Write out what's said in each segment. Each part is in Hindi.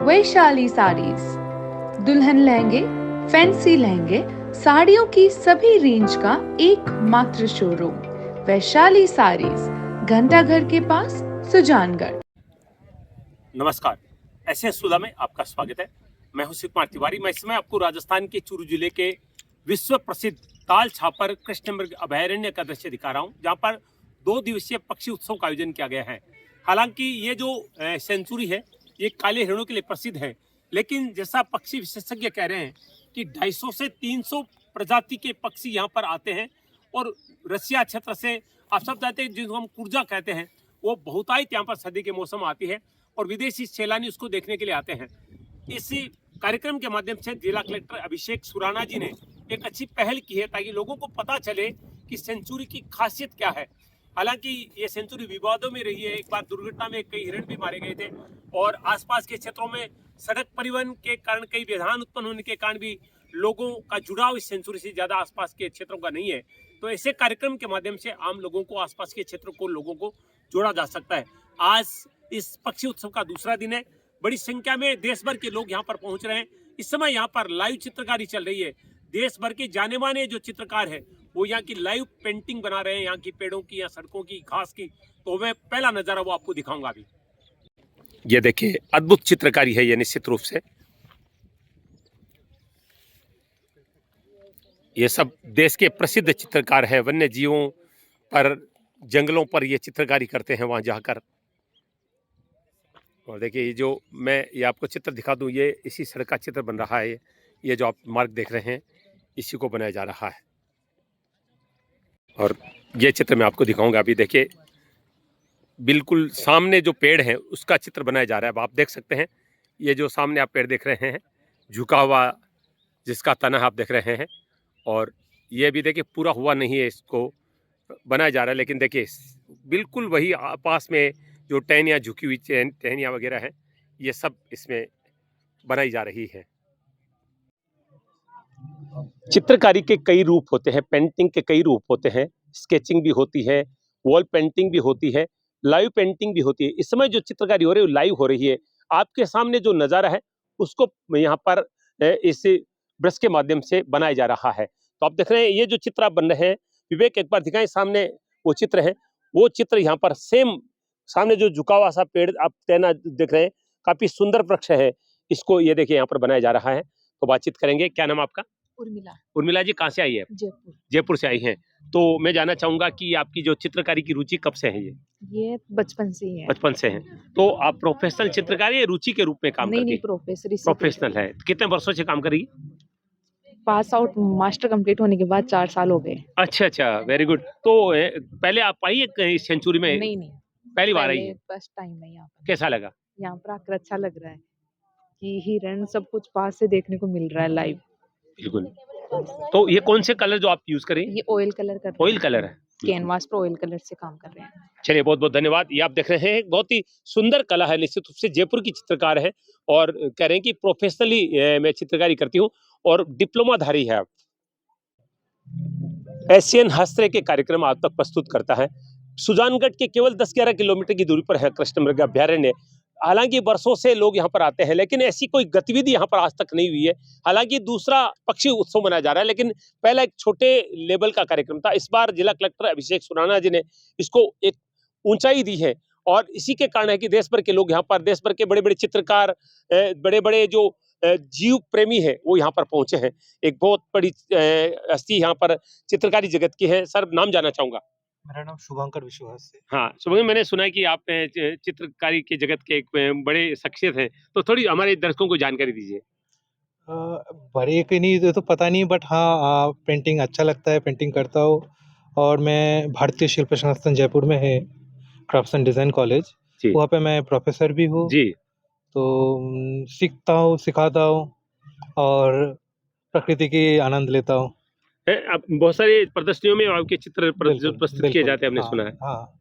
वैशाली साड़ीज, दुल्हन लहंगे, फैंसी लहंगे, साड़ियों की सभी रेंज का एकमात्र शोरूम वैशाली साड़ीज, घंटाघर के पास, सुजानगढ़। नमस्कार, एसएस सुधा में आपका स्वागत है। मैं हूं शिव कुमार तिवारी। मैं इस समय आपको राजस्थान के चूरू जिले के विश्व प्रसिद्ध ताल छापर कृष्ण मृग अभयारण्य का दृश्य दिखा रहा हूं, जहां पर 2 दिवसीय पक्षी उत्सव का आयोजन किया गया है। हालांकि ये जो सेंचुरी है ये काले हिरणों के लिए प्रसिद्ध है, लेकिन जैसा पक्षी विशेषज्ञ कह रहे हैं कि 250 से 300 प्रजाति के पक्षी यहाँ पर आते हैं और रसिया क्षेत्र से, आप सब जानते हैं जिनको हम कुर्जा कहते हैं, वो बहुतायत यहाँ पर सर्दी के मौसम आती है और विदेशी सैलानी उसको देखने के लिए आते हैं। इस कार्यक्रम के माध्यम से जिला कलेक्टर अभिषेक सुराना जी ने एक अच्छी पहल की है ताकि लोगों को पता चले कि सेंचुरी की खासियत क्या है। हालांकि ये सेंचुरी विवादों में रही है। एक बार दुर्घटना में कई हिरण भी मारे गए थे और आसपास के क्षेत्रों में सड़क परिवहन के कारण कई व्यवधान उत्पन्न होने के कारण भी लोगों का जुड़ाव इस सेंचुरी से ज्यादा आसपास के क्षेत्रों का नहीं है। तो ऐसे कार्यक्रम के माध्यम से आम लोगों को, आसपास के क्षेत्रों को, लोगों को जोड़ा जा सकता है। आज इस पक्षी उत्सव का दूसरा दिन है। बड़ी संख्या में देश भर के लोग यहाँ पर पहुंच रहे हैं। इस समय यहाँ पर लाइव चित्रकारी चल रही है। देश भर के जाने माने जो चित्रकार है वो यहाँ की लाइव पेंटिंग बना रहे हैं, यहाँ की पेड़ों की या सड़कों की, घास की। तो मैं पहला नजारा वो आपको दिखाऊंगा अभी। ये देखिए, अद्भुत चित्रकारी है ये निश्चित रूप से। ये सब देश के प्रसिद्ध चित्रकार है, वन्य जीवों पर, जंगलों पर ये चित्रकारी करते हैं वहां जाकर। और देखिए ये जो मैं ये आपको चित्र दिखा दूं, ये इसी सड़क का चित्र बन रहा है। ये जो आप मार्ग देख रहे हैं इसी को बनाया जा रहा है और ये चित्र मैं आपको दिखाऊंगा अभी। देखिए बिल्कुल सामने जो पेड़ है उसका चित्र बनाया जा रहा है। अब आप देख सकते हैं ये जो सामने आप पेड़ देख रहे हैं, झुका हुआ जिसका तना आप देख रहे हैं, और ये भी देखिए पूरा हुआ नहीं है, इसको बनाया जा रहा है। लेकिन देखिए बिल्कुल वही पास में जो टहनियाँ, झुकी हुई टहनियाँ वगैरह हैं, ये सब इसमें बनाई जा रही है। चित्रकारी के कई रूप होते हैं, पेंटिंग के कई रूप होते हैं। स्केचिंग भी होती है, वॉल पेंटिंग भी होती है, लाइव पेंटिंग भी होती है। इस समय जो चित्रकारी हो रही है लाइव हो रही है। आपके सामने जो नज़ारा है उसको यहाँ पर इस ब्रश के माध्यम से बनाया जा रहा है। तो आप देख रहे हैं ये जो चित्र आप बन रहे हैं, विवेक एक बार दिखाएं, सामने वो चित्र है, वो चित्र यहाँ पर सेम सामने जो झुका हुआ सा पेड़ आप तेना देख रहे हैं, काफी सुंदर वृक्ष है। इसको ये देखिए यहाँ पर बनाया जा रहा है। तो बातचीत करेंगे। क्या नाम आपका? उर्मिला। उर्मिला जी, कहाँ से आई है? जयपुर। जयपुर से आई हैं। तो मैं जानना चाहूंगा कि आपकी जो चित्रकारी की रुचि कब से है? ये बचपन से ही है। बचपन से है। तो आप प्रोफेशनल चित्रकारी या रुचि के रूप में काम करती नहीं, हैं? प्रोफेसर है। कितने वर्षों से काम कर रही है? पास आउट मास्टर कंप्लीट होने के बाद 4 साल हो गए। अच्छा, वेरी गुड। तो पहले आप आई है कहीं सेंचुरी में? नहीं, पहली बार आई है? फर्स्ट टाइम है यहाँ पर। कैसा लगा? यहाँ पर आकर अच्छा लग रहा है कि हिरण सब कुछ पास से देखने को मिल रहा है लाइव। बिल्कुल। तो ये कौन से कलर जो आप यूज करें? ये ऑयल कलर कर रहे हैं। ऑयल कलर है। कैनवास पर ऑयल कलर से काम कर रहे हैं। चलिए, बहुत बहुत धन्यवाद। ये आप देख रहे हैं बहुत ही सुंदर कला है, निश्चित रूप से जयपुर की चित्रकार है और कह रहे हैं कि प्रोफेशनली मैं चित्रकारी करती हूँ और डिप्लोमाधारी है। एशियन हस्तरेख के कार्यक्रम आप तक प्रस्तुत करता है। सुजानगढ़ के केवल 10-11 किलोमीटर की दूरी पर है कृष्ण मृग अभयारण्य। हालांकि वर्षों से लोग यहाँ पर आते हैं, लेकिन ऐसी कोई गतिविधि यहाँ पर आज तक नहीं हुई है। हालांकि दूसरा पक्षी उत्सव मनाया जा रहा है, लेकिन पहला एक छोटे लेवल का कार्यक्रम था। इस बार जिला कलेक्टर अभिषेक सुराना जी ने इसको एक ऊंचाई दी है और इसी के कारण है कि देश भर के लोग यहाँ पर, देश भर के बड़े बड़े चित्रकार, बड़े बड़े जो जीव प्रेमी है वो यहाँ पर पहुंचे हैं। एक बहुत बड़ी हस्ती यहाँ पर चित्रकारी जगत की है। सर, नाम जानना चाहूंगा। मेरा नाम शुभंकर विश्वास है। हाँ शुभंकर, मैंने सुना है कि आप चित्रकारी के जगत के एक बड़े शख्सियत हैं, तो थोड़ी हमारे दर्शकों को जानकारी दीजिए। बड़े के नहीं तो पता नहीं, बट हाँ पेंटिंग अच्छा लगता है, पेंटिंग करता हूँ। और मैं भारतीय शिल्प संस्थान जयपुर में है क्राफ्ट्स डिज़ाइन कॉलेज, वहाँ पे मैं प्रोफेसर भी हूँ जी। तो सीखता हूँ, सिखाता हूँ और प्रकृति की आनंद लेता हूँ। अब बहुत सारी प्रदर्शनियों में आपके चित्र प्रस्तुत किए जाते हैं, हमने सुना है। हाँ,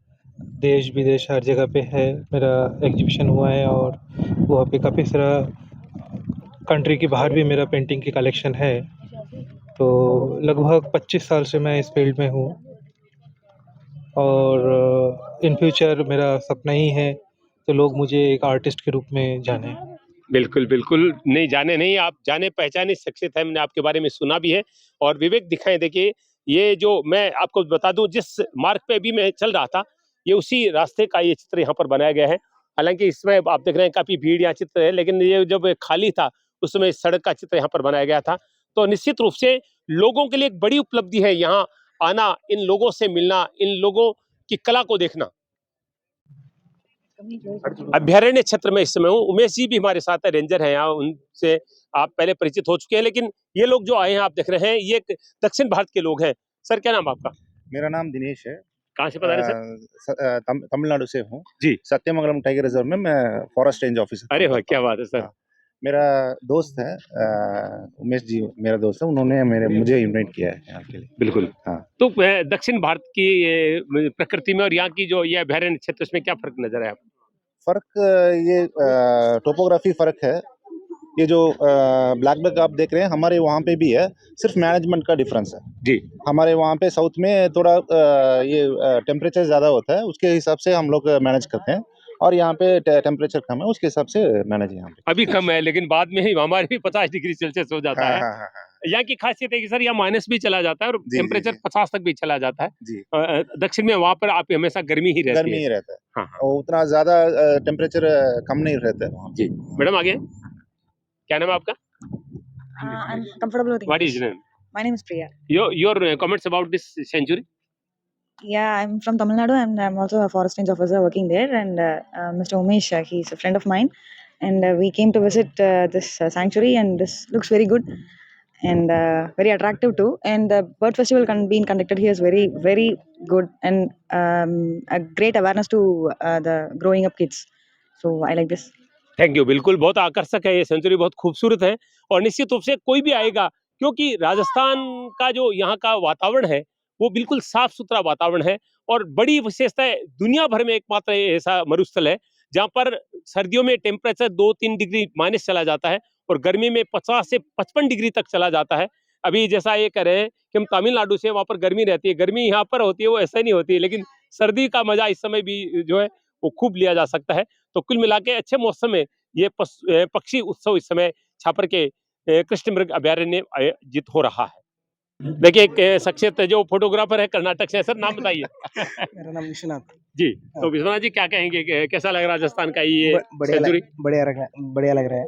देश विदेश हर जगह पे है, मेरा एग्जीबिशन हुआ है और वहाँ पे काफ़ी सारा कंट्री के बाहर भी मेरा पेंटिंग की कलेक्शन है। तो लगभग 25 साल से मैं इस फील्ड में हूँ और इन फ्यूचर मेरा सपना ही है तो लोग मुझे एक आर्टिस्ट के रूप में जाने। बिल्कुल, बिल्कुल। नहीं जाने नहीं, आप जाने पहचाने शख्सियत है, मैंने आपके बारे में सुना भी है। और विवेक दिखाएँ देखिए, ये जो मैं आपको बता दूँ जिस मार्ग पे अभी मैं चल रहा था, ये उसी रास्ते का ये चित्र यहाँ पर बनाया गया है। हालाँकि इसमें आप देख रहे हैं काफ़ी भीड़ या चित्र है, लेकिन ये जब खाली था, उस समय इस सड़क का चित्र यहाँ पर बनाया गया था। तो निश्चित रूप से लोगों के लिए एक बड़ी उपलब्धि है यहाँ आना, इन लोगों से मिलना, इन लोगों की कला को देखना। अभयारण्य क्षेत्र में इस समय हूँ, उमेश जी भी हमारे साथ है, रेंजर हैं यहाँ, उनसे आप पहले परिचित हो चुके हैं, लेकिन ये लोग जो आए हैं आप देख रहे हैं, ये एक दक्षिण भारत के लोग हैं। सर क्या नाम आपका? मेरा नाम दिनेश है। कहाँ से पधारे सर? तमिलनाडु से हूँ। जी। सत्यमंगलम टाइगर रिजर्व में मैं फॉरेस्ट रेंज ऑफिसर। अरे वाह, क्या बात है सर। हाँ, मेरा दोस्त है उमेश जी, मेरा दोस्त है, उन्होंने मुझे इनवाइट किया है यहाँ के लिए। बिल्कुल। हाँ। तो दक्षिण भारत की प्रकृति में और यहाँ की जो ये अभयारण्य क्षेत्र, इसमें क्या फर्क नजर आया आपको? फर्क ये टोपोग्राफी फर्क है। ये जो ब्लैक बक आप देख रहे हैं, हमारे वहाँ पे भी है, सिर्फ मैनेजमेंट का डिफरेंस है जी। हमारे वहाँ पे साउथ में थोड़ा ये टेम्परेचर ज़्यादा होता है, उसके हिसाब से हम लोग मैनेज करते हैं, और यहाँ पे टेम्परेचर कम है, उसके हिसाब से मैनेज यहाँ पे। अभी कम है, लेकिन बाद में ही हमारे भी 50 डिग्री सेल्सियस हो जाता हाँ, है। हाँ, हाँ, हाँ। यहाँ की खासियत है कि सर यहाँ माइनस भी चला जाता है और जी, टेम्परेचर जी। 50 तक भी चला जाता है। जी। दक्षिण में वहाँ पर आप हमेशा गर्मी ही रहती गर्मी है। ही रहता है। हाँ, हाँ। और उतना ज़्यादा टेम्परेचर कम नहीं रहता है वहाँ पे। जी। मैडम आगे, क्या नाम है आपका? I'm comfortable with What is English. your name? My name is Priya. Your comments about this sanctuary? Yeah, I'm from Tamil Nadu and I'm also a forest range officer working there. And Mr. Umesh, he's a friend of mine. And we came to visit this sanctuary, and this looks very good and very attractive too. And the bird festival being conducted here is very, very good and a great awareness to the growing up kids. So I like this. Thank you. बिल्कुल बहुत आकर्षक है ये सेंचुरी, बहुत खूबसूरत है और निश्चित रूप से कोई भी आएगा, क्योंकि राजस्थान का जो यहाँ का वातावरण है वो बिल्कुल साफ सुथरा वातावरण है और बड़ी विशेषता है, दुनिया भर में एकमात्र ऐसा मरुस्थल है जहाँ पर सर्दियों में टेम्परेचर 2-3 डिग्री माइनस चला जाता है और गर्मी में 50 से 55 डिग्री तक चला जाता है। अभी जैसा ये कह रहे हैं कि हम तमिलनाडु से, वहाँ पर गर्मी रहती है, गर्मी यहाँ पर होती है वो ऐसा नहीं होती है, लेकिन सर्दी का मजा इस समय भी जो है वो खूब लिया जा सकता है। तो कुल मिला के अच्छे मौसम में ये पक्षी उत्सव इस समय छापर के कृष्ण मृग अभयारण्य आयोजित हो रहा है। देखिए एक शख्सियत है जो फोटोग्राफर है कर्नाटक से। सर नाम बताइए। मेरा नाम विश्वनाथ जी। तो विश्वनाथ जी क्या कहेंगे, कैसा लग रहा है राजस्थान का ये बढ़िया सेंचुरी? बढ़िया लग रहा है।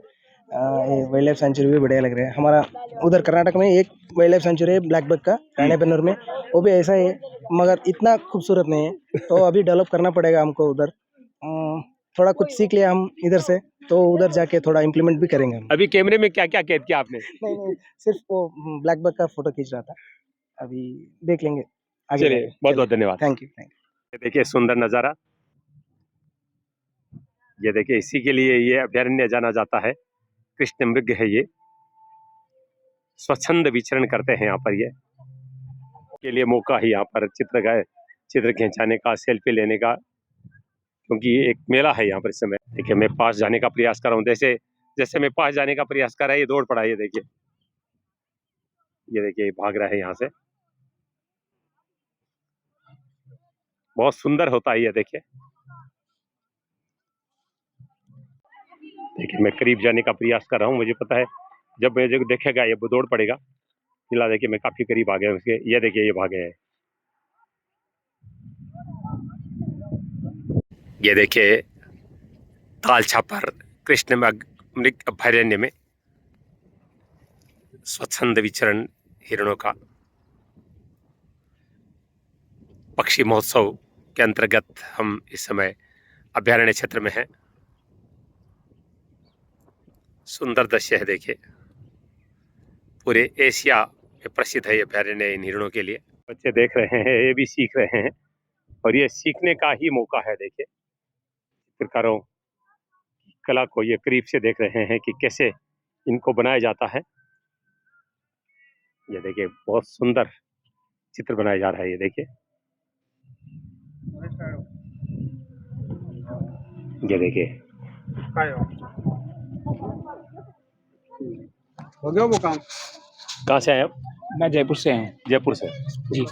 ये वाइल्ड लाइफ सेंचुरी भी बढ़िया लग रहा है। हमारा उधर कर्नाटक में एक वाइल्ड लाइफ सेंचुरी है ब्लैक बक का, राणेबेन्नूर में, वो भी ऐसा है मगर इतना खूबसूरत नहीं है, तो अभी डेवलप करना पड़ेगा हमको उधर। थोड़ा कुछ सीख लिया हम इधर से, तो उधर जाके थोड़ा इम्प्लीमेंट भी करेंगे हम। अभी कैमरे में क्या क्या कैद किया आपने? नहीं, सिर्फ वो ब्लैक बक का फोटो खींच रहा था, अभी देख लेंगे आगे। चलिए, बहुत बहुत धन्यवाद। Thank you. ये देखिए सुंदर नजारा, ये देखिए इसी के लिए ये अभयारण्य जाना जाता है। कृष्ण मृग है ये, स्वच्छंद विचरण करते हैं यहाँ पर, ये के लिए मौका है यहाँ पर चित्र खिंचाने का, सेल्फी लेने का, क्योंकि ये एक मेला है यहाँ पर इस समय। देखिए मैं पास जाने का प्रयास कर रहा हूँ, जैसे मैं पास जाने का प्रयास कर रहा है ये दौड़ पड़ा है। ये देखिए भाग रहा है यहाँ से, बहुत सुंदर होता है ये। देखिए मैं करीब जाने का प्रयास कर रहा हूँ, मुझे पता है जब मुझे देखेगा ये दौड़ पड़ेगा। फिलहाल देखिए मैं काफी करीब आ गया उसके। ये देखिए ये भागे है। ये देखिए ताल छापर कृष्ण मृग अभयारण्य में स्वच्छंद विचरण हिरणों का पक्षी महोत्सव के अंतर्गत हम इस समय अभयारण्य क्षेत्र में हैं। सुंदर दृश्य है, देखिए पूरे एशिया में प्रसिद्ध है ये अभयारण्य इन हिरणों के लिए। बच्चे देख रहे हैं, ये भी सीख रहे हैं और ये सीखने का ही मौका है। देखिए चित्रकारों की कला को ये करीब से देख रहे हैं कि कैसे इनको बनाया जाता है। ये देखिए बहुत सुंदर चित्र बनाया जा रहा है। ये देखिए हो गया वो काम। कहाँ से आए आप? मैं जयपुर से हूँ। जयपुर से। जी।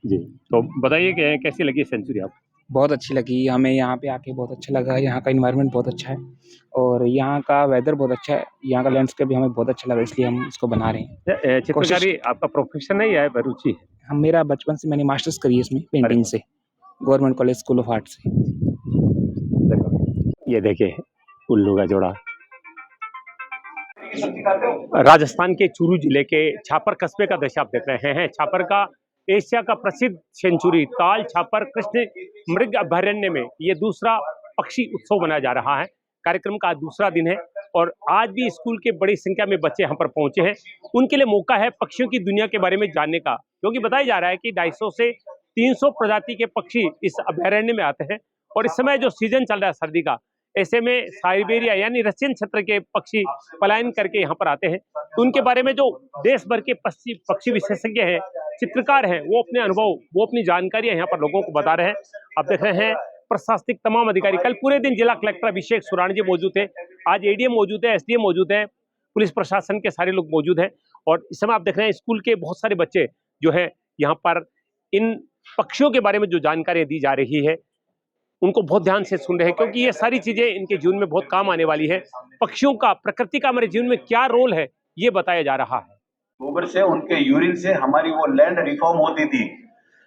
जी, तो बताइए कि कैसी लगी सेंचुरी आप? बहुत अच्छी लगी हमें, यहाँ पे आके बहुत अच्छा लगा। यहाँ का इन्वायरमेंट बहुत अच्छा है और यहाँ का वेदर बहुत अच्छा है, यहाँ का लैंडस्केप भी हमें बहुत अच्छा लगा, इसलिए हम इसको बना रहे हैं। चित्रकारी आपका प्रोफेशन नहीं है, रुचि है? हम मेरा बचपन से मैंने मास्टर्स करी है इसमें पेंटिंग से, government college school of art से। ये देखिए उल्लू का जोड़ा। राजस्थान के चूरू जिले के छापर कस्बे का दृश्य आप देख रहे हैं। छापर का एशिया का प्रसिद्ध सेंचुरी ताल छापर कृष्ण मृग अभयारण्य में ये दूसरा पक्षी उत्सव मनाया जा रहा है। कार्यक्रम का आज दूसरा दिन है और आज भी स्कूल के बड़ी संख्या में बच्चे यहाँ पर पहुंचे हैं। उनके लिए मौका है पक्षियों की दुनिया के बारे में जानने का, क्योंकि बताया जा रहा है कि 250 से 300 प्रजाति के पक्षी इस अभयारण्य में आते हैं और इस समय जो सीजन चल रहा है सर्दी का, ऐसे में साइबेरिया यानी रशियन क्षेत्र के पक्षी पलायन करके यहाँ पर आते हैं। तो उनके बारे में जो देश भर के पक्षी विशेषज्ञ हैं, चित्रकार हैं, वो अपने अनुभव, वो अपनी जानकारियां यहाँ पर लोगों को बता रहे हैं। आप देख रहे हैं प्रशासनिक तमाम अधिकारी, कल पूरे दिन जिला कलेक्टर अभिषेक सुराण जी मौजूद थे, आज एडीएम मौजूद है, एसडीएम मौजूद है, पुलिस प्रशासन के सारे लोग मौजूद हैं और इस समय आप देख रहे हैं स्कूल के बहुत सारे बच्चे जो है यहाँ पर इन पक्षियों के बारे में जो जानकारियां दी जा रही है उनको बहुत ध्यान से सुन रहे हैं, क्योंकि ये सारी चीजें इनके जीवन में बहुत काम आने वाली है। पक्षियों का, प्रकृति का हमारे जीवन में क्या रोल है ये बताया जा रहा है। गोबर से, उनके यूरिन से हमारी वो लैंड रिफॉर्म होती थी।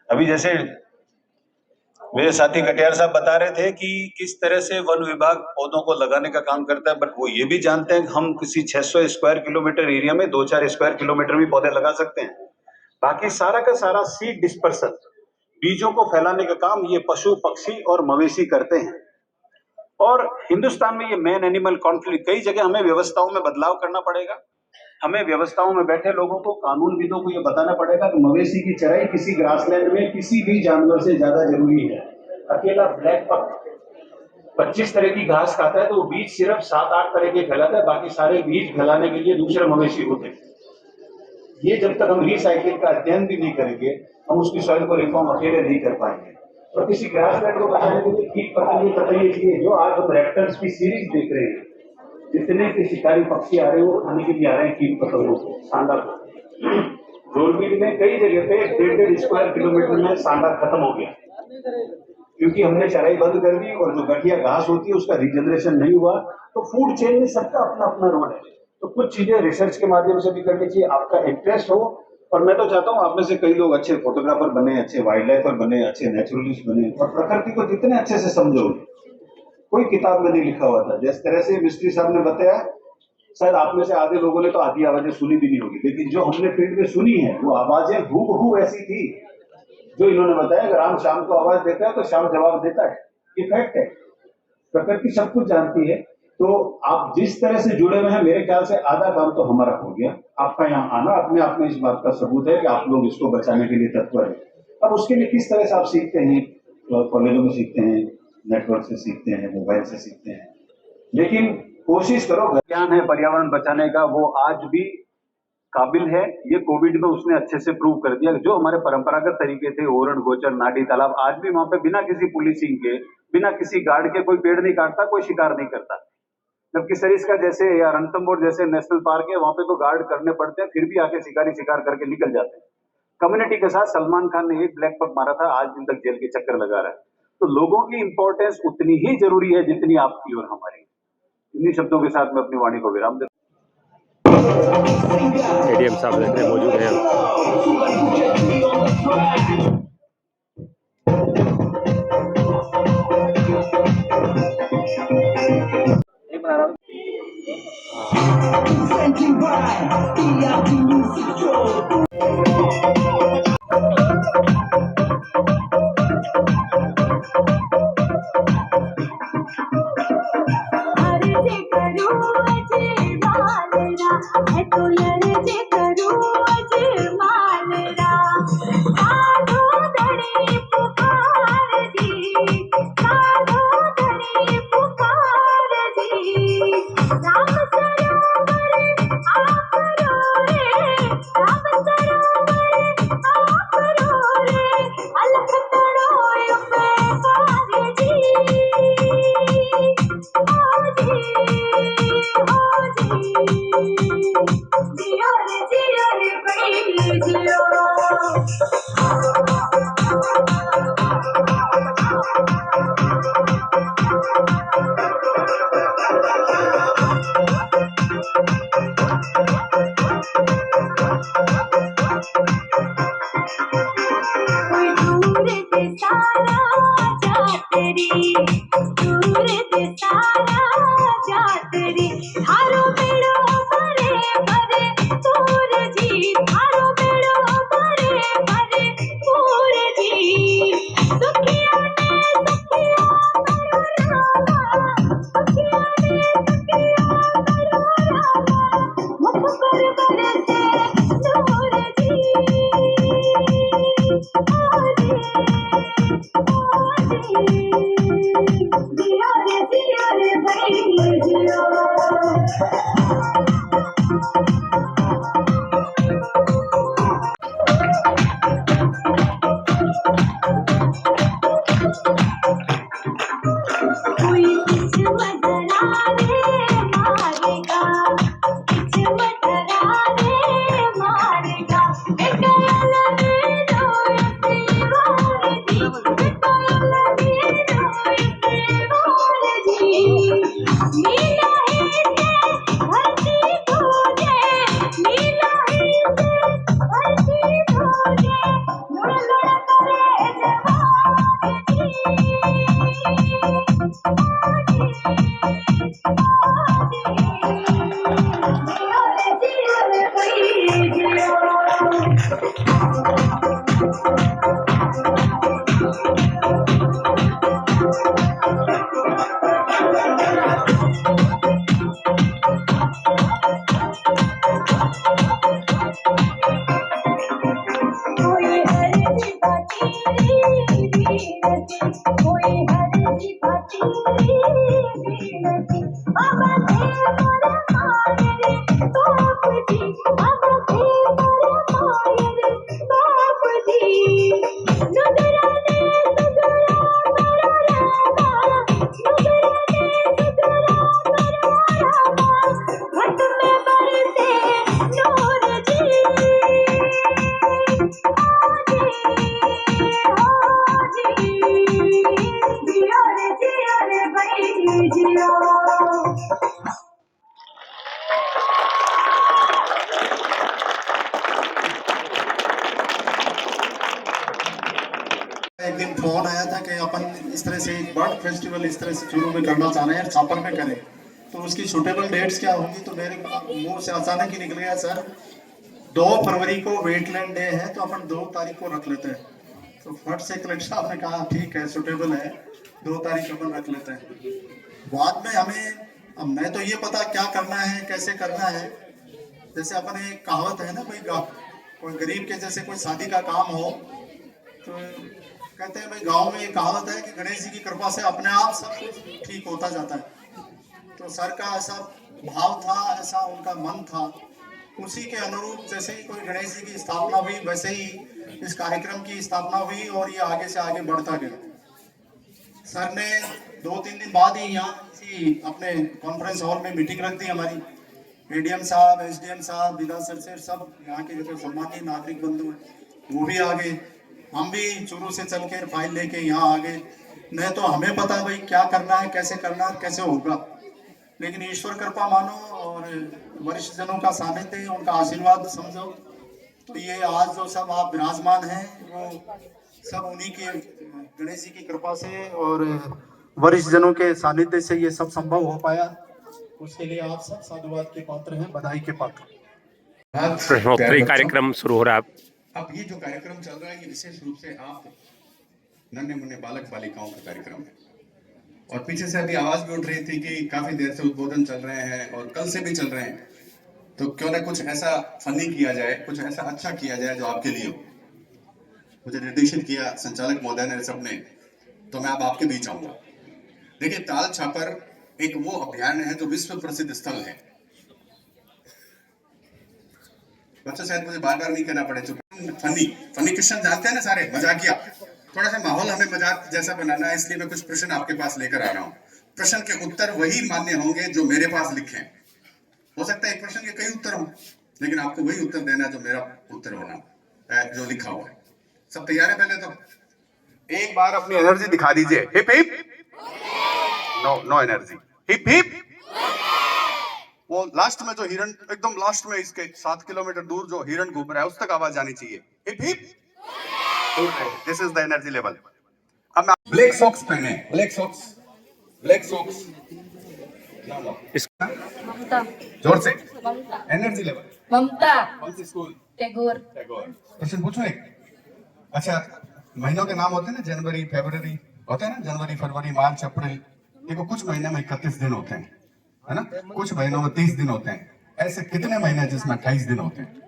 अभी जैसे मेरे साथी कटियार साहब बता रहे थे कि किस तरह से वन विभाग पौधों को लगाने का काम करता है, बट वो ये भी जानते हैं कि हम किसी 600 स्क्वायर किलोमीटर एरिया में 2-4 स्क्वायर किलोमीटर भी पौधे लगा सकते हैं। बाकी सारा का सारा सीड डिस्पर्सन, बीजों को फैलाने का काम ये पशु पक्षी और मवेशी करते हैं। और हिंदुस्तान में ये मैन एनिमल कॉन्फ्लिक्ट, कई जगह हमें व्यवस्थाओं में बदलाव करना पड़ेगा। हमें व्यवस्थाओं में बैठे लोगों को, कानूनविदों को ये बताना पड़ेगा कि मवेशी की चराई किसी ग्रासलैंड में किसी भी जानवर से ज्यादा जरूरी है। अकेला ब्लैक पक 25 तरह की घास खाता है तो वो बीज सिर्फ 7-8 तरह के फैलाता है, बाकी सारे बीज फैलाने के लिए दूसरे मवेशी होते हैं। ये जब तक हम रिसाइकलिंग का अध्ययन भी नहीं करेंगे, हम उसकी सॉइल को रिफॉर्म अकेले नहीं कर पाएंगे। और किसी ग्रासलैंड को बचाने के लिए कीट पतंगे चाहिए। जो आज हम रैप्टर्स की सीरीज देख रहे हैं, जितने के शिकारी पक्षी आ रहे हैं वो खाने के लिए आ रहे हैं कीट पतंगों को, सांडा को। जोलबीड में कई जगह पे 1.5 स्क्वायर किलोमीटर में सांडा खत्म हो गया, क्योंकि हमने चराई बंद कर दी और जो गठिया घास होती है उसका रिजनरेशन नहीं हुआ। तो फूड चेन में सबका अपना अपना रोल है। तो कुछ चीजें रिसर्च के माध्यम से भी करनी चाहिए, आपका इंटरेस्ट हो। और मैं तो चाहता हूँ आप में से कई लोग अच्छे फोटोग्राफर बने, अच्छे वाइल्ड लाइफर बने, अच्छे नेचुरलिस्ट बने और प्रकृति को जितने अच्छे से समझोगे। कोई किताब में नहीं लिखा हुआ था, जिस तरह से मिस्त्री साहब ने बताया, शायद आप में से आधे लोगों ने तो आधी आवाजें सुनी भी नहीं होगी, लेकिन जो हमने फील्ड में सुनी है वो आवाजें हूबहू ऐसी थी जो इन्होंने बताया। अगर राम शाम को आवाज देता है तो शाम जवाब देता है, ये फैक्ट है। प्रकृति सब कुछ जानती है। तो आप जिस तरह से जुड़े हुए हैं, मेरे ख्याल से आधा काम तो हमारा हो गया। आपका यहाँ आना अपने आप में इस बात का सबूत है कि आप लोग इसको बचाने के लिए तत्पर है। अब उसके लिए किस तरह से आप सीखते हैं, कॉलेजों में सीखते हैं, नेटवर्क से सीखते हैं, मोबाइल से सीखते हैं, लेकिन कोशिश करो। ज्ञान है पर्यावरण बचाने का, वो आज भी काबिल है। ये कोविड में उसने अच्छे से प्रूव कर दिया। जो हमारे परंपरागत तरीके थे, ओरण गोचर, नाडी तालाब, आज भी वहां पे बिना किसी पुलिसिंग के, बिना किसी गार्ड के कोई पेड़ नहीं काटता, कोई शिकार नहीं करता। जबकि सरिस्का जैसे या रणथंभौर जैसे नेशनल पार्क है, वहां पे तो गार्ड करने पड़ते हैं, फिर भी आके शिकारी शिकार करके निकल जाते हैं। कम्युनिटी के साथ सलमान खान ने एक ब्लैक पग मारा था, आज दिन तक जेल के चक्कर लगा रहा है। तो लोगों की इंपॉर्टेंस उतनी ही जरूरी है जितनी आपकी और हमारी। इन्हीं शब्दों के साथ मैं अपनी वाणी को विराम देता हूं। एडीएम साहब मौजूद हैं। थारो बेड़ो परे परे पूर जी थारो बेड़ो परे परे पूर जी सुखिया ने सुखिया करो रामा सुखिया ने सुखिया करो रामा मुख पर बरसे नूर जी जिया रे भाई जिया कोई किस्मत राने मारेगा किस्मत राने मारेगा एक अलग रोए वार जी एक अलग रोए वार जी नीला ही से धरती खोजे नीला ही से धरती खोजे लुड़ लुड़ करे जवान जी कोई हर जी बाती बीनती कोई हर जी बाती बीनती बाबा थे मोर मायरे बाप जी बाबा थे मोर मायरे बाप जी नुगराने सुगरा करो रामा नुगराने सुगरा करो रामा घट में बरसे नूर जी जिया रे भाई जिया एक दिन फोन आया था कि अपन इस तरह से एक बर्ड फेस्टिवल इस तरह से चूरू में करना चाह रहे हैं छापर में करें तो उसकी सूटेबल डेट्स क्या होगी तो मेरे मुंह से अचानक ही निकल गया सर 2 फरवरी को वेटलैंड डे है तो अपन 2 तारीख को रख लेते हैं तो फट से कलेक्टर साहब ने कहा ठीक है सूटेबल है 2 तारीख अपन रख लेते हैं बाद में हमें अब मैं तो ये पता क्या करना है कैसे करना है जैसे अपन एक कहावत है ना कोई गरीब के जैसे कोई शादी का काम हो तो कहते हैं भाई गांव में ये कहावत है कि गणेश जी की कृपा से अपने आप सब कुछ ठीक होता जाता है तो सर का ऐसा भाव था ऐसा उनका मन था उसी के अनुरूप जैसे ही कोई गणेश जी की स्थापना हुई वैसे ही इस कार्यक्रम की स्थापना हुई और ये आगे से आगे बढ़ता गया सर ने 2-3 दिन बाद ही यहाँ अपने कॉन्फ्रेंस हॉल में मीटिंग रख दी हमारी एडीएम साहब एसडीएम साहब विधान सर सब यहाँ के जो सम्मानीय नागरिक बंधु हैं वो भी आ गए हम भी चूरू से चल के फाइल लेके यहाँ आ गए नहीं तो हमें पता भाई क्या करना है कैसे होगा लेकिन ईश्वर कृपा मानो और वरिष्ठ जनों का सानिध्य उनका आशीर्वाद समझो तो ये आज जो सब आप विराजमान हैं वो सब उन्हीं के गणेश जी की कृपा से और वरिष्ठ जनों के सानिध्य से ये सब संभव हो पाया उसके लिए आप सब साधुवाद के पात्र हैं बधाई के पात्र प्रश्नोत्तरी कार्यक्रम शुरू हो रहा है अब ये जो कार्यक्रम चल रहा है ये विशेष रूप से आप नन्हे मुन्ने बालक बालिकाओं का कार्यक्रम है और पीछे से अभी आवाज भी उठ रही थी कि काफी देर से उद्बोधन चल रहे हैं और कल से भी चल रहे हैं तो क्यों ना कुछ ऐसा फनी किया जाए कुछ ऐसा अच्छा किया जाए जो आपके लिए हो मुझे निर्देशित किया संचालक महोदय ने सबने तो मैं अब आपके बीच आऊंगा देखिए ताल छापर एक वो अभ्यारण्य है जो विश्व प्रसिद्ध स्थल है बच्चों शायद मुझे बार बार नहीं कहना पड़े फनी क्वेश्चन जानते हैं ना सारे मजाकिया थोड़ा सा माहौल हमें मजाक जैसा बनाना है इसलिए मैं कुछ प्रश्न आपके पास लेकर आ रहा हूँ प्रश्न के उत्तर वही मान्य होंगे जो मेरे पास लिखे हैं हो सकता है एक प्रश्न के कई उत्तर हों लेकिन आपको वही उत्तर देना जो मेरा उत्तर होना जो लिखा हुआ है सब तैयार है पहले तो एक बार अपनी एनर्जी दिखा दीजिए hip hip no energy hip hip वो लास्ट में जो हिरण एकदम लास्ट में इसके 7 किलोमीटर दूर जो हिरण घूम रहा है उस तक आवाज जानी चाहिए hip hip this is the energy level अब मैं ब्लैक सॉक्स पहने ब्लैक सॉक्स इसका ममता, जोर से, एनर्जी लेवल, ममता, कौन सी स्कूल? टैगोर, क्वेश्चन पूछो एक। अच्छा, महीनों के नाम होते हैं ना, जनवरी, फरवरी होते हैं ना, जनवरी, फरवरी, मार्च, अप्रैल। देखो कुछ महीने में 31 दिन होते हैं, है ना, कुछ महीनों में 30 दिन होते हैं। ऐसे कितने महीने जिसमें 28 दिन होते हैं?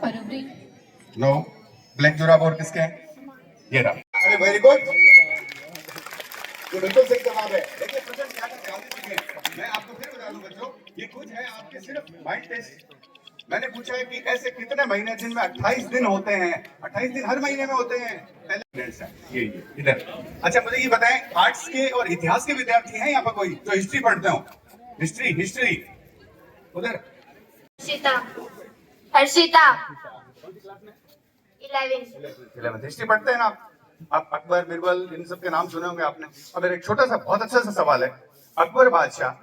फरवरी, नो, ब्लैक जोराब और किसके हैं? ये रहा। अरे वेरी गुड, ये बिल्कुल सही जवाब है। देखिए प्रश्न क्या है, ध्यान से सुनिए। मैं आपको फिर बता दूं बच्चों, ये कुछ है आपके सिर्फ माइंड टेस्ट। मैंने पूछा है कि ऐसे कितने महीने जिनमें 28 दिन होते हैं। 28 दिन हर महीने में होते हैं। पहले ये इधर। अच्छा मुझे ये बताएं, आर्ट्स के और इतिहास के विद्यार्थी हैं यहाँ पर कोई जो हिस्ट्री पढ़ते हो? हिस्ट्री उधर। हर्षिता, हर्षिता, 11th हिस्ट्री पढ़ते हैं ना आप अकबर, बिरबल, इन सब के नाम सुने होंगे आपने। अब एक छोटा सा बहुत अच्छा सा सवाल है। अकबर बादशाह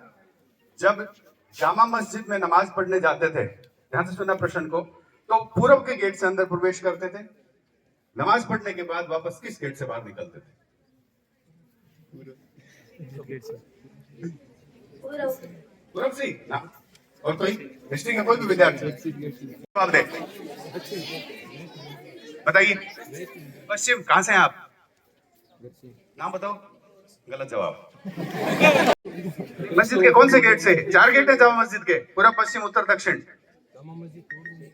जब जामा मस्जिद में नमाज पढ़ने जाते थे, ध्यान से सुनना प्रश्न को, तो पूरब के गेट से अंदर प्रवेश करते थे, नमाज पढ़ने के बाद वापस किस गेट से बाहर निकलते थे? पूरब से ना। और कोई हिस्ट्री का कोई भी विद्यार्थी जवाब दे, बताइए। पश्चिम। कहां से हैं आप? नाम बताओ। गलत जवाब। मस्जिद के कौन से गेट से? 4 गेट है जामा मस्जिद के, पूर्व, पश्चिम, उत्तर, दक्षिण।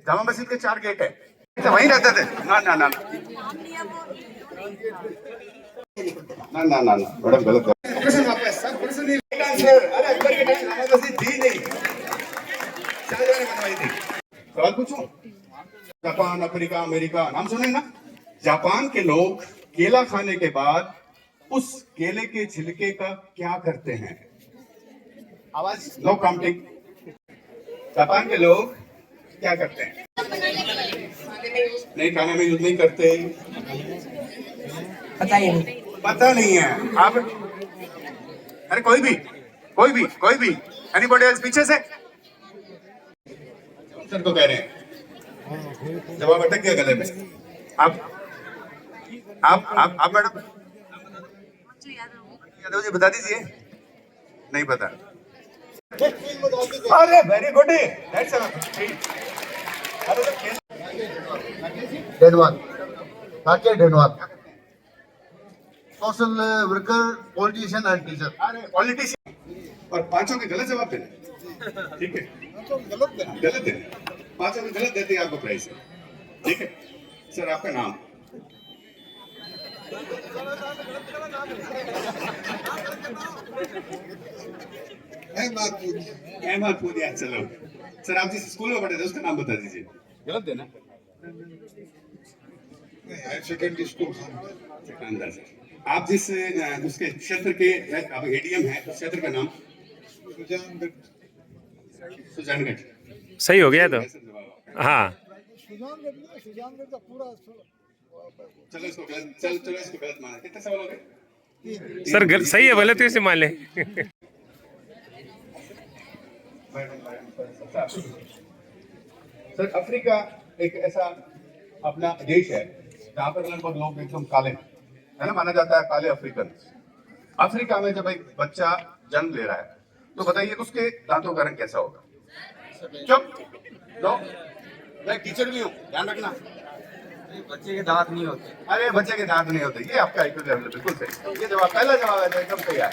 जामा मस्जिद के 4 गेट है, वहीं रहते थे। ना ना ना ना ना ना, मैडम गलत क्वेश्चन वापस। सर क्वेश्चन नहीं, आंसर। अरे अकबर के टाइम जामा मस्जिद थी नहीं, शाहजहां ने बनवाई थी। सवाल पूछूं? जापान, अफ्रीका, अमेरिका, नाम सुने ना? जापान के लोग केला खाने के बाद उस केले के छिलके का क्या करते हैं? आवाज, नो काउंटिंग। जापान के लोग क्या करते हैं? नहीं, खाने में यूज नहीं करते। पता नहीं है आप? अरे कोई भी एनीबॉडी एल्स? पीछे से सर को कह रहे हैं, जवाब अटक गया गले में। आप मैडम यादव जी बता दीजिए। नहीं पता। अरे very good. Denmark social worker, politician and teacher. अरे पॉलिटिशियन। और पांचों के गलत जवाब देना, ठीक है? गलत देना, पांचों के गलत देते हैं आपको प्राइस, ठीक है? सर आपका नाम? अहमद पूदिया। चलो सर, आप जिस स्कूल में पढ़े थे उसका नाम बता दीजिए। गलत देना। Secondary school. आप जिस उसके क्षेत्र के आप एडीएम है, उस क्षेत्र का नाम? सुजानगढ़। सही हो गया तो। हाँ चलो इसको गलत माना। कितने सवाल हो गए? सर सही है, बोले तो इसे मान ले। सर अफ्रीका एक ऐसा अपना देश है जहाँ पर लगभग लोग एकदम काले है ना, माना जाता है काले अफ्रीकन। अफ्रीका में जब एक बच्चा जन्म ले रहा है तो बताइए उसके दांतों का रंग कैसा होगा? चुप लो, मैं टीचर भी हूँ, ध्यान रखना। बच्चे के दांत नहीं होते। अरे बच्चे के दांत नहीं होते, ये आपका IQ लेवल बिल्कुल सही। ये जवाब पहला जवाब है, एकदम सही है।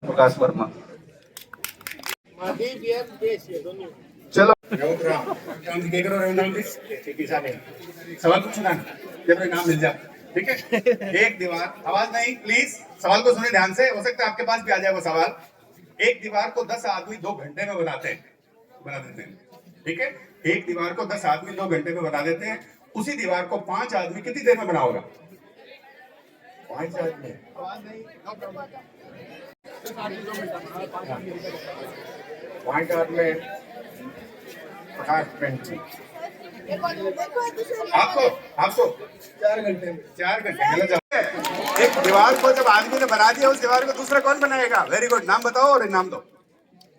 प्रकाश वर्मा। चलो सवाल पूछना, जब नाम मिल जाए, ठीक है? एक दीवार, आवाज नहीं प्लीज, सवाल को सुने ध्यान से, हो सकता है आपके पास भी आ जाए वो सवाल। एक दीवार को 10 आदमी 2 घंटे में बना देते हैं, ठीक है? एक दीवार को 10 आदमी 2 घंटे में बना देते हैं, उसी दीवार को 5 आदमी कितनी देर में बना होगा? 5 आदमी। आवाज नहीं, 5 आदमी 50 मिनट। आपको 4 घंटे। 4 घंटे गलत जवाब। एक दीवार को जब आदमी ने बना दिया, उस दीवार को दूसरा कौन बनाएगा? वेरी गुड, नाम बताओ और नाम दो।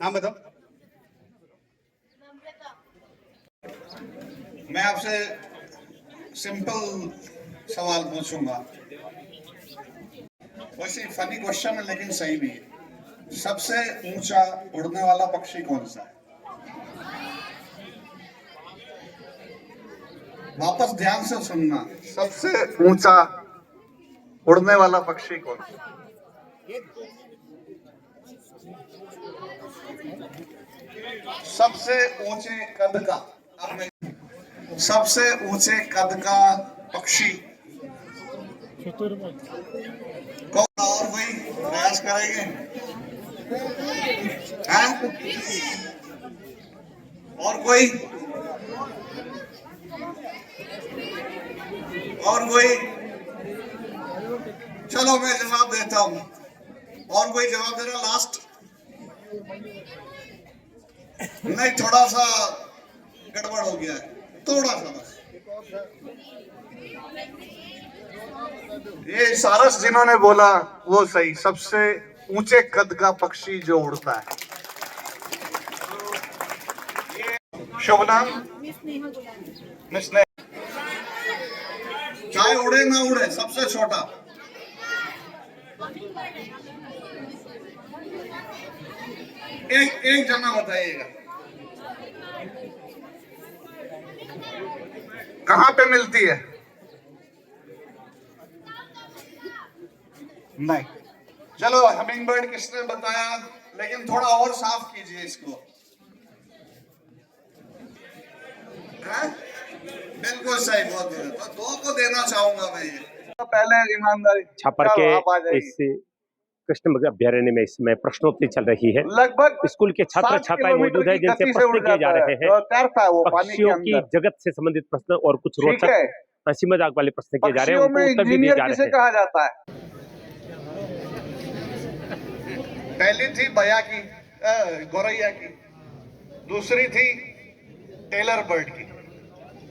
नाम बताओ। मैं आपसे सिंपल सवाल पूछूंगा। वैसे फनी क्वेश्चन है लेकिन सही भी है। सबसे ऊंचा उड़ने वाला पक्षी कौन सा है? वापस ध्यान से सुनना। सबसे ऊंचा उड़ने वाला पक्षी कौन सा? सबसे ऊंचे कद का, सबसे ऊंचे कद का पक्षी कौन? और कोई प्रयास करेंगे? हाँ? और कोई? और कोई? चलो मैं जवाब देता हूं। और कोई जवाब दे रहा? लास्ट? नहीं, थोड़ा सा गड़बड़ हो गया है, थोड़ा सा बस। ये सारस जिन्होंने बोला वो सही। सबसे ऊंचे कद का पक्षी जो उड़ता है। शुभ नाम? मिस ने। चाहे उड़े ना उड़े, सबसे छोटा। एक जना बताइएगा कहां पे मिलती है? नहीं। चलो हमिंग बर्ड किसने बताया, लेकिन थोड़ा और साफ कीजिए इसको। बिल्कुल सही, बहुत तो दो को देना चाहूंगा मैं ये। तो पहले ईमानदारी। छापर के इस कृष्ण अभ्यारण्य में इस समय प्रश्नोत्तरी चल रही है। लगभग स्कूल के छात्र छात्राएं मौजूद है जिनसे प्रश्न किए जा रहे हैं। पक्षियों की जगत से संबंधित प्रश्न और कुछ रोचक हंसी मजाक वाले प्रश्न किए जा रहे हैं, उनको उत्तर भी दिए जा रहे हैं। कहा जाता है? पहली थी बया की, गौरैया की। दूसरी थी टेलर बर्ड की।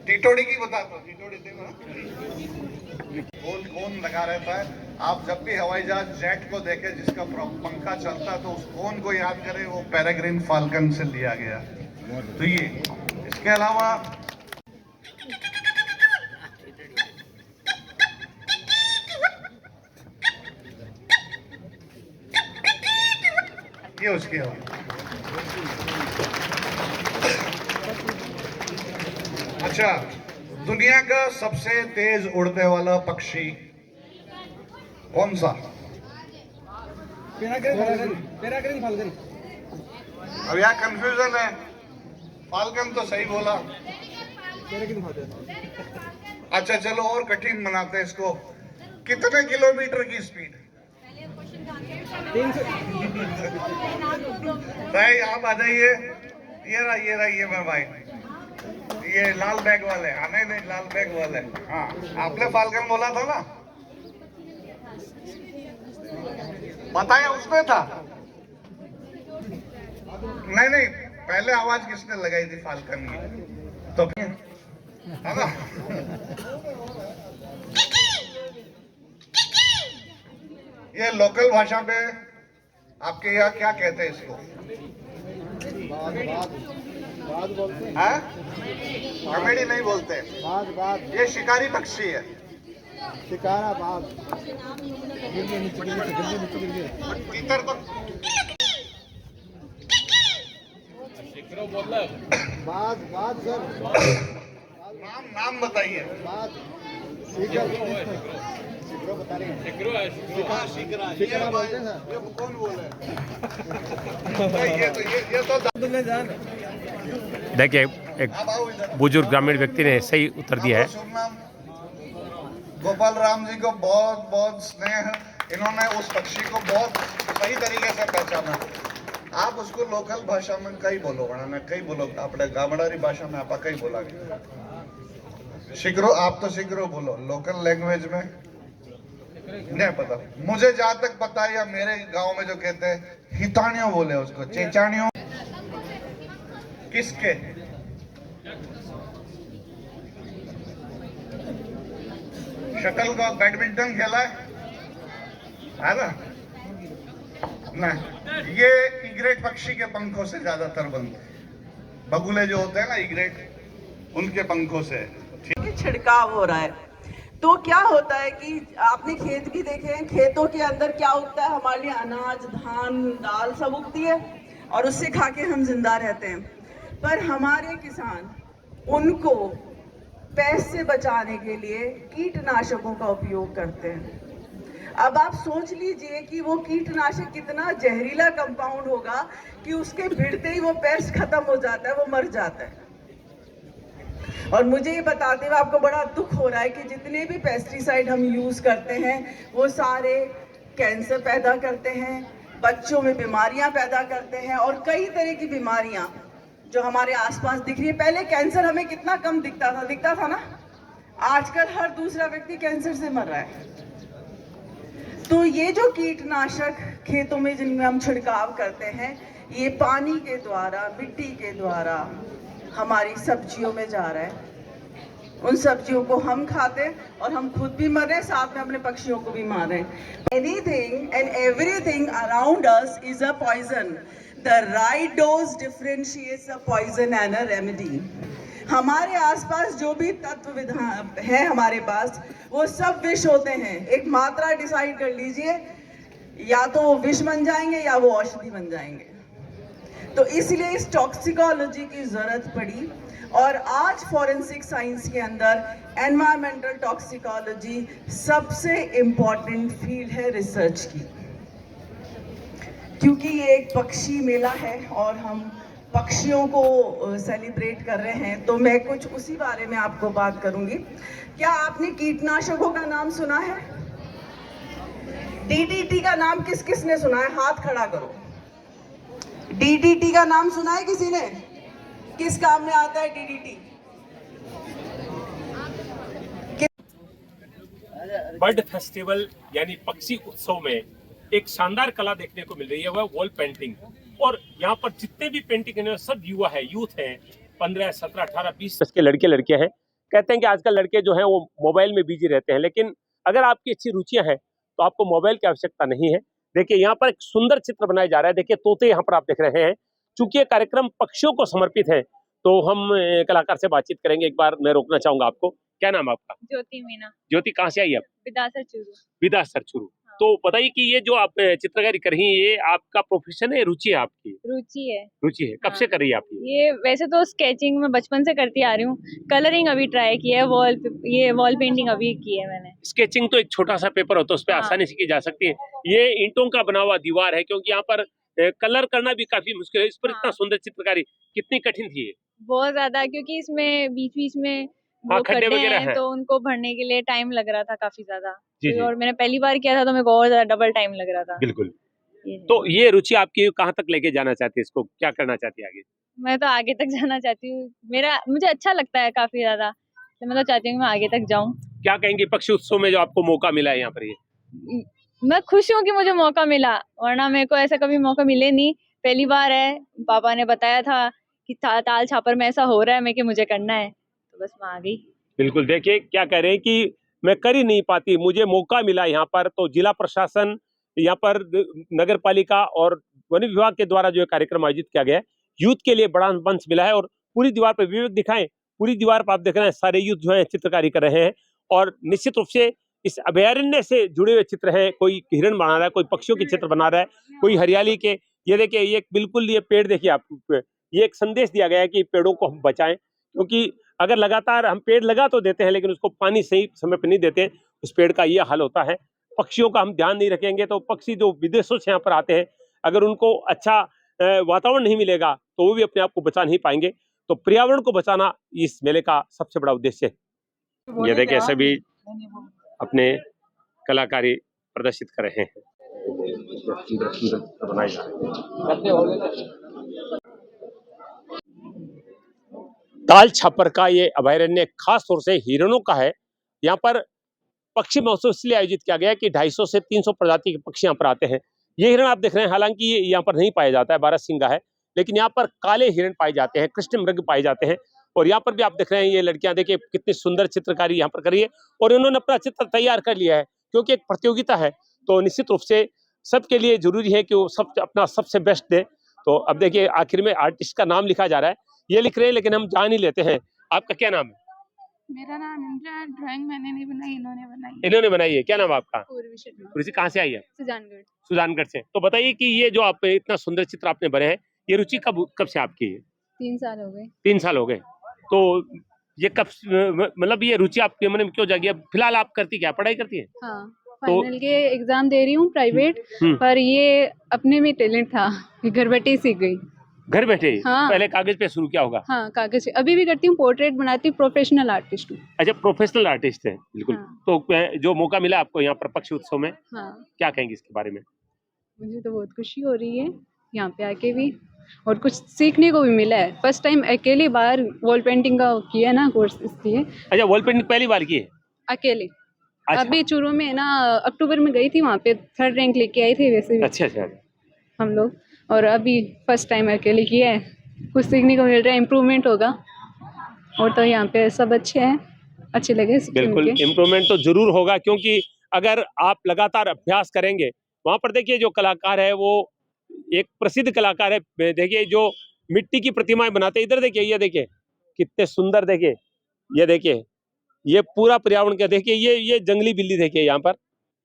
टिटोड़ी की बता दो। टिटोड़ी थी ना? कौन लगा रहता है? आप जब भी हवाई जहाज जेट को देखे जिसका पंखा चलता है तो उस कौन को याद करें, वो पेरेग्रीन फाल्कन से लिया गया। तो ये, इसके अलावा ये उसके अच्छा, दुनिया का सबसे तेज उड़ने वाला पक्षी कौन सा? पेराग्रीन फाल्कन। अब यहाँ कंफ्यूजन है। फाल्कन तो सही बोला। अच्छा चलो और कठिन बनाते हैं इसको। कितने किलोमीटर की स्पीड? भाई आप आ जाइए। ये मैं भाई, ये लाल बैग वाले। हाँ नहीं लाल बैग वाले। हाँ, आपने फाल्कन बोला था ना? बताया उसने था? नहीं, पहले आवाज किसने लगाई थी फाल्कन की? तो है ना? ये लोकल भाषा पे आपके यहाँ क्या कहते हैं इसको? हाँ? कॉमेडी नहीं बोलते। ये शिकारी पक्षी है। शिकारा बाज। तीतर तो बाज सर। नाम बताइए। कौन बोले? देखिए, एक बुजुर्ग ग्रामीण व्यक्ति ने सही उत्तर दिया है। गोपाल राम जी को बहुत बहुत स्नेह। इन्होंने उस पक्षी को बहुत सही तरीके से पहचाना। आप उसको लोकल भाषा में कई बोलो, कई बोलो, अपने गामडारी भाषा में आप कई बोला। शिकरो, आप तो शिकरो बोलो। लोकल लैंग्वेज में नहीं पता मुझे। जहां तक पता है, या मेरे गांव में जो कहते हैं हितानियों बोले उसको, चेचानियों। किसके? शटल का बैडमिंटन खेला है ना? नहीं, ये इग्रेट पक्षी के पंखों से ज्यादातर बनते हैं। बगुले जो होते हैं ना इग्रेट, उनके पंखों से। छिड़काव हो रहा है। तो क्या होता है कि आपने खेत भी देखे हैं, खेतों के अंदर क्या उगता है, हमारे लिए अनाज, धान, दाल सब उगती है और उससे खा के हम जिंदा रहते हैं। पर हमारे किसान उनको पैसे बचाने के लिए कीटनाशकों का उपयोग करते हैं। अब आप सोच लीजिए कि वो कीटनाशक कितना जहरीला कंपाउंड होगा कि उसके भिड़ते ही वो पेस्ट खत्म हो जाता है, वो मर जाता है। और मुझे ये बताते हुए आपको बड़ा दुख हो रहा है कि जितने भी पेस्टिसाइड हम यूज़ करते हैं वो सारे कैंसर पैदा करते हैं, बच्चों में बीमारियां पैदा करते हैं और कई तरह की बीमारियां जो हमारे आसपास दिख रही है। पहले कैंसर हमें कितना कम दिखता था ना, आजकल हर दूसरा व्यक्ति कैंसर से मर रहा है। तो ये जो कीटनाशक खेतों में जिनमें हम छिड़काव करते हैं, ये पानी के द्वारा, मिट्टी के द्वारा हमारी सब्जियों में जा रहा है। उन सब्जियों को हम खाते हैं और हम खुद भी मर रहे हैं, साथ में अपने पक्षियों को भी मार रहे हैं। Anything and everything around us is a poison. The right dose differentiates a poison and a remedy. हमारे आसपास जो भी तत्व विधान है हमारे पास, वो सब विष होते हैं। एक मात्रा डिसाइड कर लीजिए, या तो वो विष बन जाएंगे या वो औषधि बन जाएंगे। तो इसलिए इस टॉक्सिकोलॉजी की जरूरत पड़ी और आज फॉरेंसिक साइंस के अंदर एनवायरमेंटल टॉक्सिकोलॉजी सबसे इम्पॉर्टेंट फील्ड है रिसर्च की, क्योंकि ये एक पक्षी मेला है और हम पक्षियों को सेलिब्रेट कर रहे हैं। तो मैं कुछ उसी बारे में आपको बात करूंगी। क्या आपने कीटनाशकों का नाम सुना है? डीडीटी का नाम किस किस ने सुना है? हाथ खड़ा करो। डीडीटी का नाम सुना है किसी ने? किस काम में आता है डीडीटी? बर्ड फेस्टिवल यानी पक्षी उत्सव में एक शानदार कला देखने को मिल रही है, वह वॉल पेंटिंग। और यहाँ पर जितने भी पेंटिंग है सब युवा है, यूथ है, 15, 17, 18, 20 के लड़के लड़कियां हैं। कहते हैं कि आजकल लड़के जो हैं वो मोबाइल में बिजी रहते हैं, लेकिन अगर आपकी अच्छी रुचियां हैं तो आपको मोबाइल की आवश्यकता नहीं है। देखिए यहाँ पर एक सुंदर चित्र बनाया जा रहा है। देखिए तोते यहाँ पर आप देख रहे हैं। चूंकि ये कार्यक्रम पक्षियों को समर्पित है तो हम कलाकार से बातचीत करेंगे। एक बार मैं रोकना चाहूंगा आपको। क्या नाम है आपका? ज्योति मीना। ज्योति, कहाँ से आई आप? विदासर चूरू। विदासर चूरू। तो बताइए कि ये जो आप चित्रकारी कर रही हैं, ये आपका प्रोफेशन है, रुचि है आपकी? रुचि है। रुचि है। कब से कर रही है आप ये वैसे तो स्केचिंग में बचपन से करती आ रही हूँ। कलरिंग अभी ट्राई किया है, वॉल पेंटिंग अभी की है मैंने। स्केचिंग तो एक छोटा सा पेपर होता है, उस पर आसानी से की जा सकती है। ये ईंटों का बना हुआ दीवार है, क्योंकि यहाँ पर कलर करना भी काफी मुश्किल है। इस पर इतना सुंदर चित्रकारी कितनी कठिन थी ये? बहुत ज्यादा, क्योंकि इसमें बीच बीच में खड्डे वगैरह हैं, तो उनको भरने के लिए टाइम लग रहा था काफी ज्यादा। जी। और मैंने पहली बार किया था तो मेरे को और ज्यादा डबल टाइम लग रहा था। बिल्कुल। तो ये रुचि आपकी कहाँ तक लेके जाना चाहती है? इसको क्या करना चाहती है आगे? मैं तो आगे तक जाना चाहती हूँ। मुझे अच्छा लगता है काफी ज्यादा, तो मैं तो चाहती हूँ मैं आगे तक जाऊँ। क्या कहेंगे पक्षी उत्सव में जो आपको मौका मिला है यहाँ पर? ये मैं खुश हूँ कि मुझे मौका मिला, वरना मेरे को ऐसा कभी मौका मिले नहीं। पहली बार है। पापा ने बताया था कि ताल छापर में ऐसा हो रहा है, मैं कि मुझे करना है, तो बस मैं आ गई। बिल्कुल। देखिए क्या कह रहे हैं कि मैं कर ही नहीं पाती, मुझे मौका मिला यहाँ पर। तो जिला प्रशासन, यहाँ पर नगर पालिका और वन विभाग के द्वारा जो कार्यक्रम आयोजित किया गया है, यूथ के लिए बड़ा मंच मिला है। और पूरी दीवार पर विवेक दिखाएं, पूरी दीवार पर आप देख रहे हैं सारे यूथ जो है चित्रकारी कर रहे हैं। और निश्चित रूप से इस अभयारण्य से जुड़े हुए चित्र है। कोई हिरण बना रहा है, कोई पक्षियों के चित्र बना रहा है, कोई हरियाली के। ये देखिए, ये बिल्कुल ये पेड़ देखिए आप, ये एक संदेश दिया गया है कि पेड़ों को हम बचाएं, क्योंकि अगर लगातार हम पेड़ लगा तो देते हैं लेकिन उसको पानी सही समय पर नहीं देते, उस पेड़ का ये हाल होता है। पक्षियों का हम ध्यान नहीं रखेंगे तो पक्षी जो विदेशों से यहाँ पर आते हैं, अगर उनको अच्छा वातावरण नहीं मिलेगा तो वो भी अपने आप को बचा नहीं पाएंगे। तो पर्यावरण को बचाना इस मेले का सबसे बड़ा उद्देश्य है। ये देखिए सभी अपने कलाकारी प्रदर्शित कर रहे हैं। बनाई जा रही है। ताल छापर का ये अभयारण्य खास तौर से हिरणों का है। यहाँ पर पक्षी महोत्सव इसलिए आयोजित किया गया है कि 250 से 300 प्रजाति के पक्षी यहाँ पर आते हैं। ये हिरण आप देख रहे हैं, हालांकि ये यहाँ पर नहीं पाया जाता है, बारहसिंगा है, लेकिन यहाँ पर काले हिरण पाए जाते हैं, कृष्ण मृग पाए जाते हैं। और यहाँ पर भी आप देख रहे हैं, ये लड़कियां देखिए कितनी सुंदर चित्रकारी यहाँ पर करी है और इन्होंने अपना चित्र तैयार कर लिया है। क्योंकि एक प्रतियोगिता है तो निश्चित रूप से सबके लिए जरूरी है कि वो सब अपना सबसे बेस्ट दे। तो अब देखिए आखिर में आर्टिस्ट का नाम लिखा जा रहा है, ये लिख रहे हैं लेकिन हम जान ही लेते हैं। आपका क्या नाम है? मेरा नाम इंद्रा है। ड्राइंग मैंने नहीं बनाई, इन्होंने बनाई है। इन्होंने बनाई है। क्या नाम है आपका? पूर्वी शर्मा। रुचि कहाँ से आई है? सुजानगढ़। सुजानगढ़ से। तो बताइए कि ये जो आप इतना सुंदर चित्र आपने बने हैं, ये रुचि कब से आपकी है? 3 साल हो गए। 3 साल हो गए। तो ये मतलब ये रुचि आपके मन में क्यों जागी? अब फिलहाल आप करती क्या, पढ़ाई करती है? हाँ, फाइनल के एग्जाम दे रही हूँ प्राइवेट। हम्म। पर ये अपने में टैलेंट था, ये घर बैठे ही सीख गई। घर बैठे ही? हाँ। पहले कागज पे शुरू किया होगा। हाँ, कागज से अभी भी करती हूँ, पोर्ट्रेट बनाती हूँ, प्रोफेशनल आर्टिस्ट हूँ। अच्छा, प्रोफेशनल आर्टिस्ट है। बिल्कुल। हाँ। तो जो मौका मिला आपको यहाँ पर पक्षी उत्सव में, हाँ, क्या कहेंगे इसके बारे में? मुझे तो बहुत खुशी हो रही है यहाँ पे आके भी, और कुछ सीखने को भी मिला है। फर्स्ट टाइम अकेले बाहर वॉल पेंटिंग का किया ना कोर्स, इसलिए। अच्छा, वॉल पेंटिंग पहली बार की है? अकेले। अच्छा। अभी चूरू में ना अक्टूबर में गई थी, वहाँ पे 3rd रैंक लेके आई थी वैसे भी अच्छा। हम लोग, और अभी फर्स्ट टाइम अकेले किया है। कुछ सीखने को मिल रहा है, इम्प्रूवमेंट होगा। और तो यहाँ पे सब अच्छे हैं, अच्छे लगे बिल्कुल, इम्प्रूवमेंट तो जरूर होगा, क्योंकि अगर आप लगातार अभ्यास करेंगे, वहाँ पर देखिए जो कलाकार है वो एक प्रसिद्ध कलाकार है। देखिए जो मिट्टी की प्रतिमाएं बनाते हैं, इधर देखिए, ये देखिए कितने सुंदर, देखिए ये देखिए, ये पूरा पर्यावरण का देखिए, ये जंगली बिल्ली देखिए यहाँ पर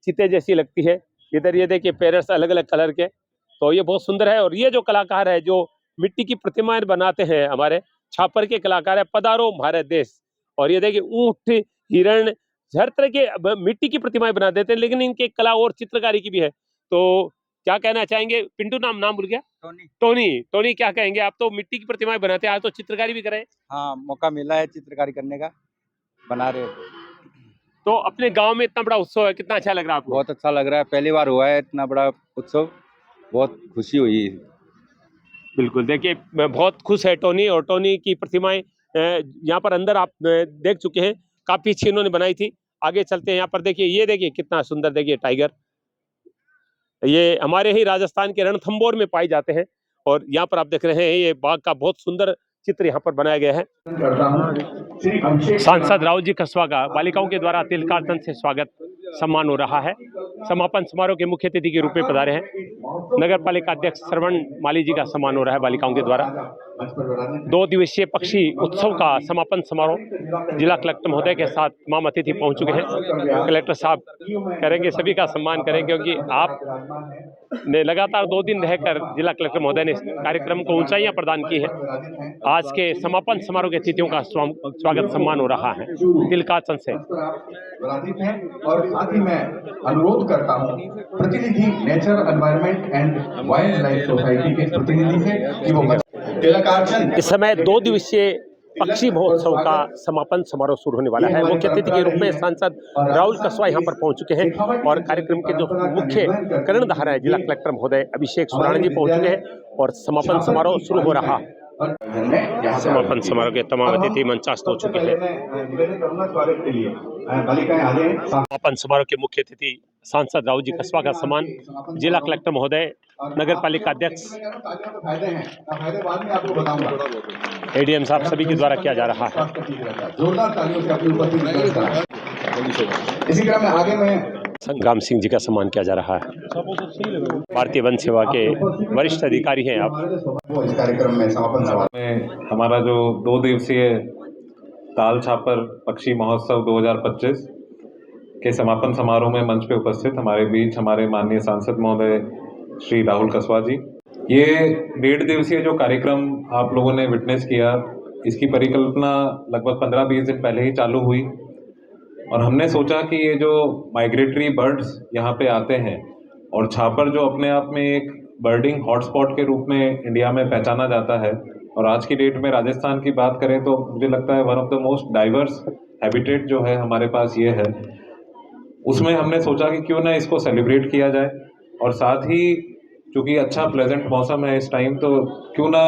चीते जैसी लगती है। इधर ये देखिए पैरट्स अलग अलग कलर के, तो ये बहुत सुंदर है। और ये जो कलाकार है जो मिट्टी की प्रतिमाएं बनाते हैं, हमारे छापर के कलाकार है, पधारो भारत देश। और ये देखिए ऊंट, हिरण, हर तरह के मिट्टी की प्रतिमाएं बना देते हैं, लेकिन इनके कला और चित्रकारी की भी है। तो क्या कहना चाहेंगे? पिंटू नाम भूल गया। टोनी, क्या कहेंगे? आप तो मिट्टी की प्रतिमाएं बनाते हैं, आज तो चित्रकारी भी करें। हाँ, मौका मिला है चित्रकारी करने का, बना रहे हैं। तो अपने गांव में इतना बड़ा उत्सव है, कितना अच्छा लग रहा है आपको? बहुत अच्छा लग रहा है, पहली बार हुआ है इतना बड़ा उत्सव, बहुत खुशी हुई। बिल्कुल, देखिए मैं बहुत खुश है टोनी, और टोनी की प्रतिमाएं यहाँ पर अंदर आप देख चुके हैं, काफी अच्छी इन्होंने बनाई थी। आगे चलते हैं, यहाँ पर देखिए, ये देखिए कितना सुंदर, देखिए टाइगर, ये हमारे ही राजस्थान के रणथंभौर में पाए जाते हैं। और यहाँ पर आप देख रहे हैं, ये बाघ का बहुत सुंदर चित्र यहाँ पर बनाया गया है। सांसद राहुल जी कसवा का बालिकाओं के द्वारा तिलकार्तन से स्वागत सम्मान हो रहा है। समापन समारोह के मुख्य अतिथि के रूप में पधारे हैं नगर पालिका अध्यक्ष श्रवण माली जी का सम्मान हो रहा है बालिकाओं के द्वारा। 2 दिवसीय पक्षी उत्सव का समापन समारोह जिला कलेक्टर महोदय के साथ तमाम अतिथि पहुंच चुके हैं। कलेक्टर साहब करेंगे, सभी का सम्मान करें, क्योंकि आप ने लगातार 2 दिन रहकर जिला कलेक्टर महोदय ने इस कार्यक्रम को ऊंचाइयां प्रदान की है। आज के समापन समारोह के अतिथियों का स्वागत सम्मान हो रहा है तिलकार्तन से। और साथ ही मैं अनुरोध करता हूँ प्रतिनिधि nature environment and wild life society के प्रतिनिधि से कि वो तिलकार्चन। इस समय 2 दिवसीय पक्षी महोत्सव का समापन समारोह शुरू होने वाला है। मुख्य अतिथि के रूप में सांसद राहुल कसवा यहाँ पर पहुंच चुके हैं, और कार्यक्रम के जो मुख्य कर्णधार है जिला कलेक्टर महोदय अभिषेक सुराणा जी पहुंच चुके हैं, और समापन समारोह शुरू हो रहा है। समापन समारोह के तमाम अतिथि मंचास्त हो चुके हैं। समापन समारोह के मुख्य अतिथि सांसद राहुल जी कसवा का सम्मान जिला कलेक्टर महोदय, नगर पालिका अध्यक्ष, एडीएम साहब सभी के द्वारा किया जा रहा है। जोरदार तालियों से अपनी उपस्थिति। इसी क्रम में आगे में संग्राम सिंह जी का सम्मान किया जा रहा है। भारतीय वन सेवा के वरिष्ठ अधिकारी हैं आप। इस कार्यक्रम में समापन समारोह में हमारा जो 2 दिवसीय ताल छापर पक्षी महोत्सव 2025 के समापन समारोह में मंच पे उपस्थित हमारे बीच हमारे माननीय सांसद महोदय श्री राहुल कसवा जी। ये 1.5 दिवसीय जो कार्यक्रम आप लोगों ने विटनेस किया, इसकी परिकल्पना लगभग 15-20 दिन पहले ही चालू हुई, और हमने सोचा कि ये जो माइग्रेटरी बर्ड्स यहाँ पे आते हैं, और छापर जो अपने आप में एक बर्डिंग हॉटस्पॉट के रूप में इंडिया में पहचाना जाता है, और आज की डेट में राजस्थान की बात करें तो मुझे लगता है one of the most diverse habitat जो है हमारे पास ये है। उसमें हमने सोचा कि क्यों ना इसको सेलिब्रेट किया जाए, और साथ ही चूँकि अच्छा प्लेजेंट मौसम है इस टाइम, तो क्यों ना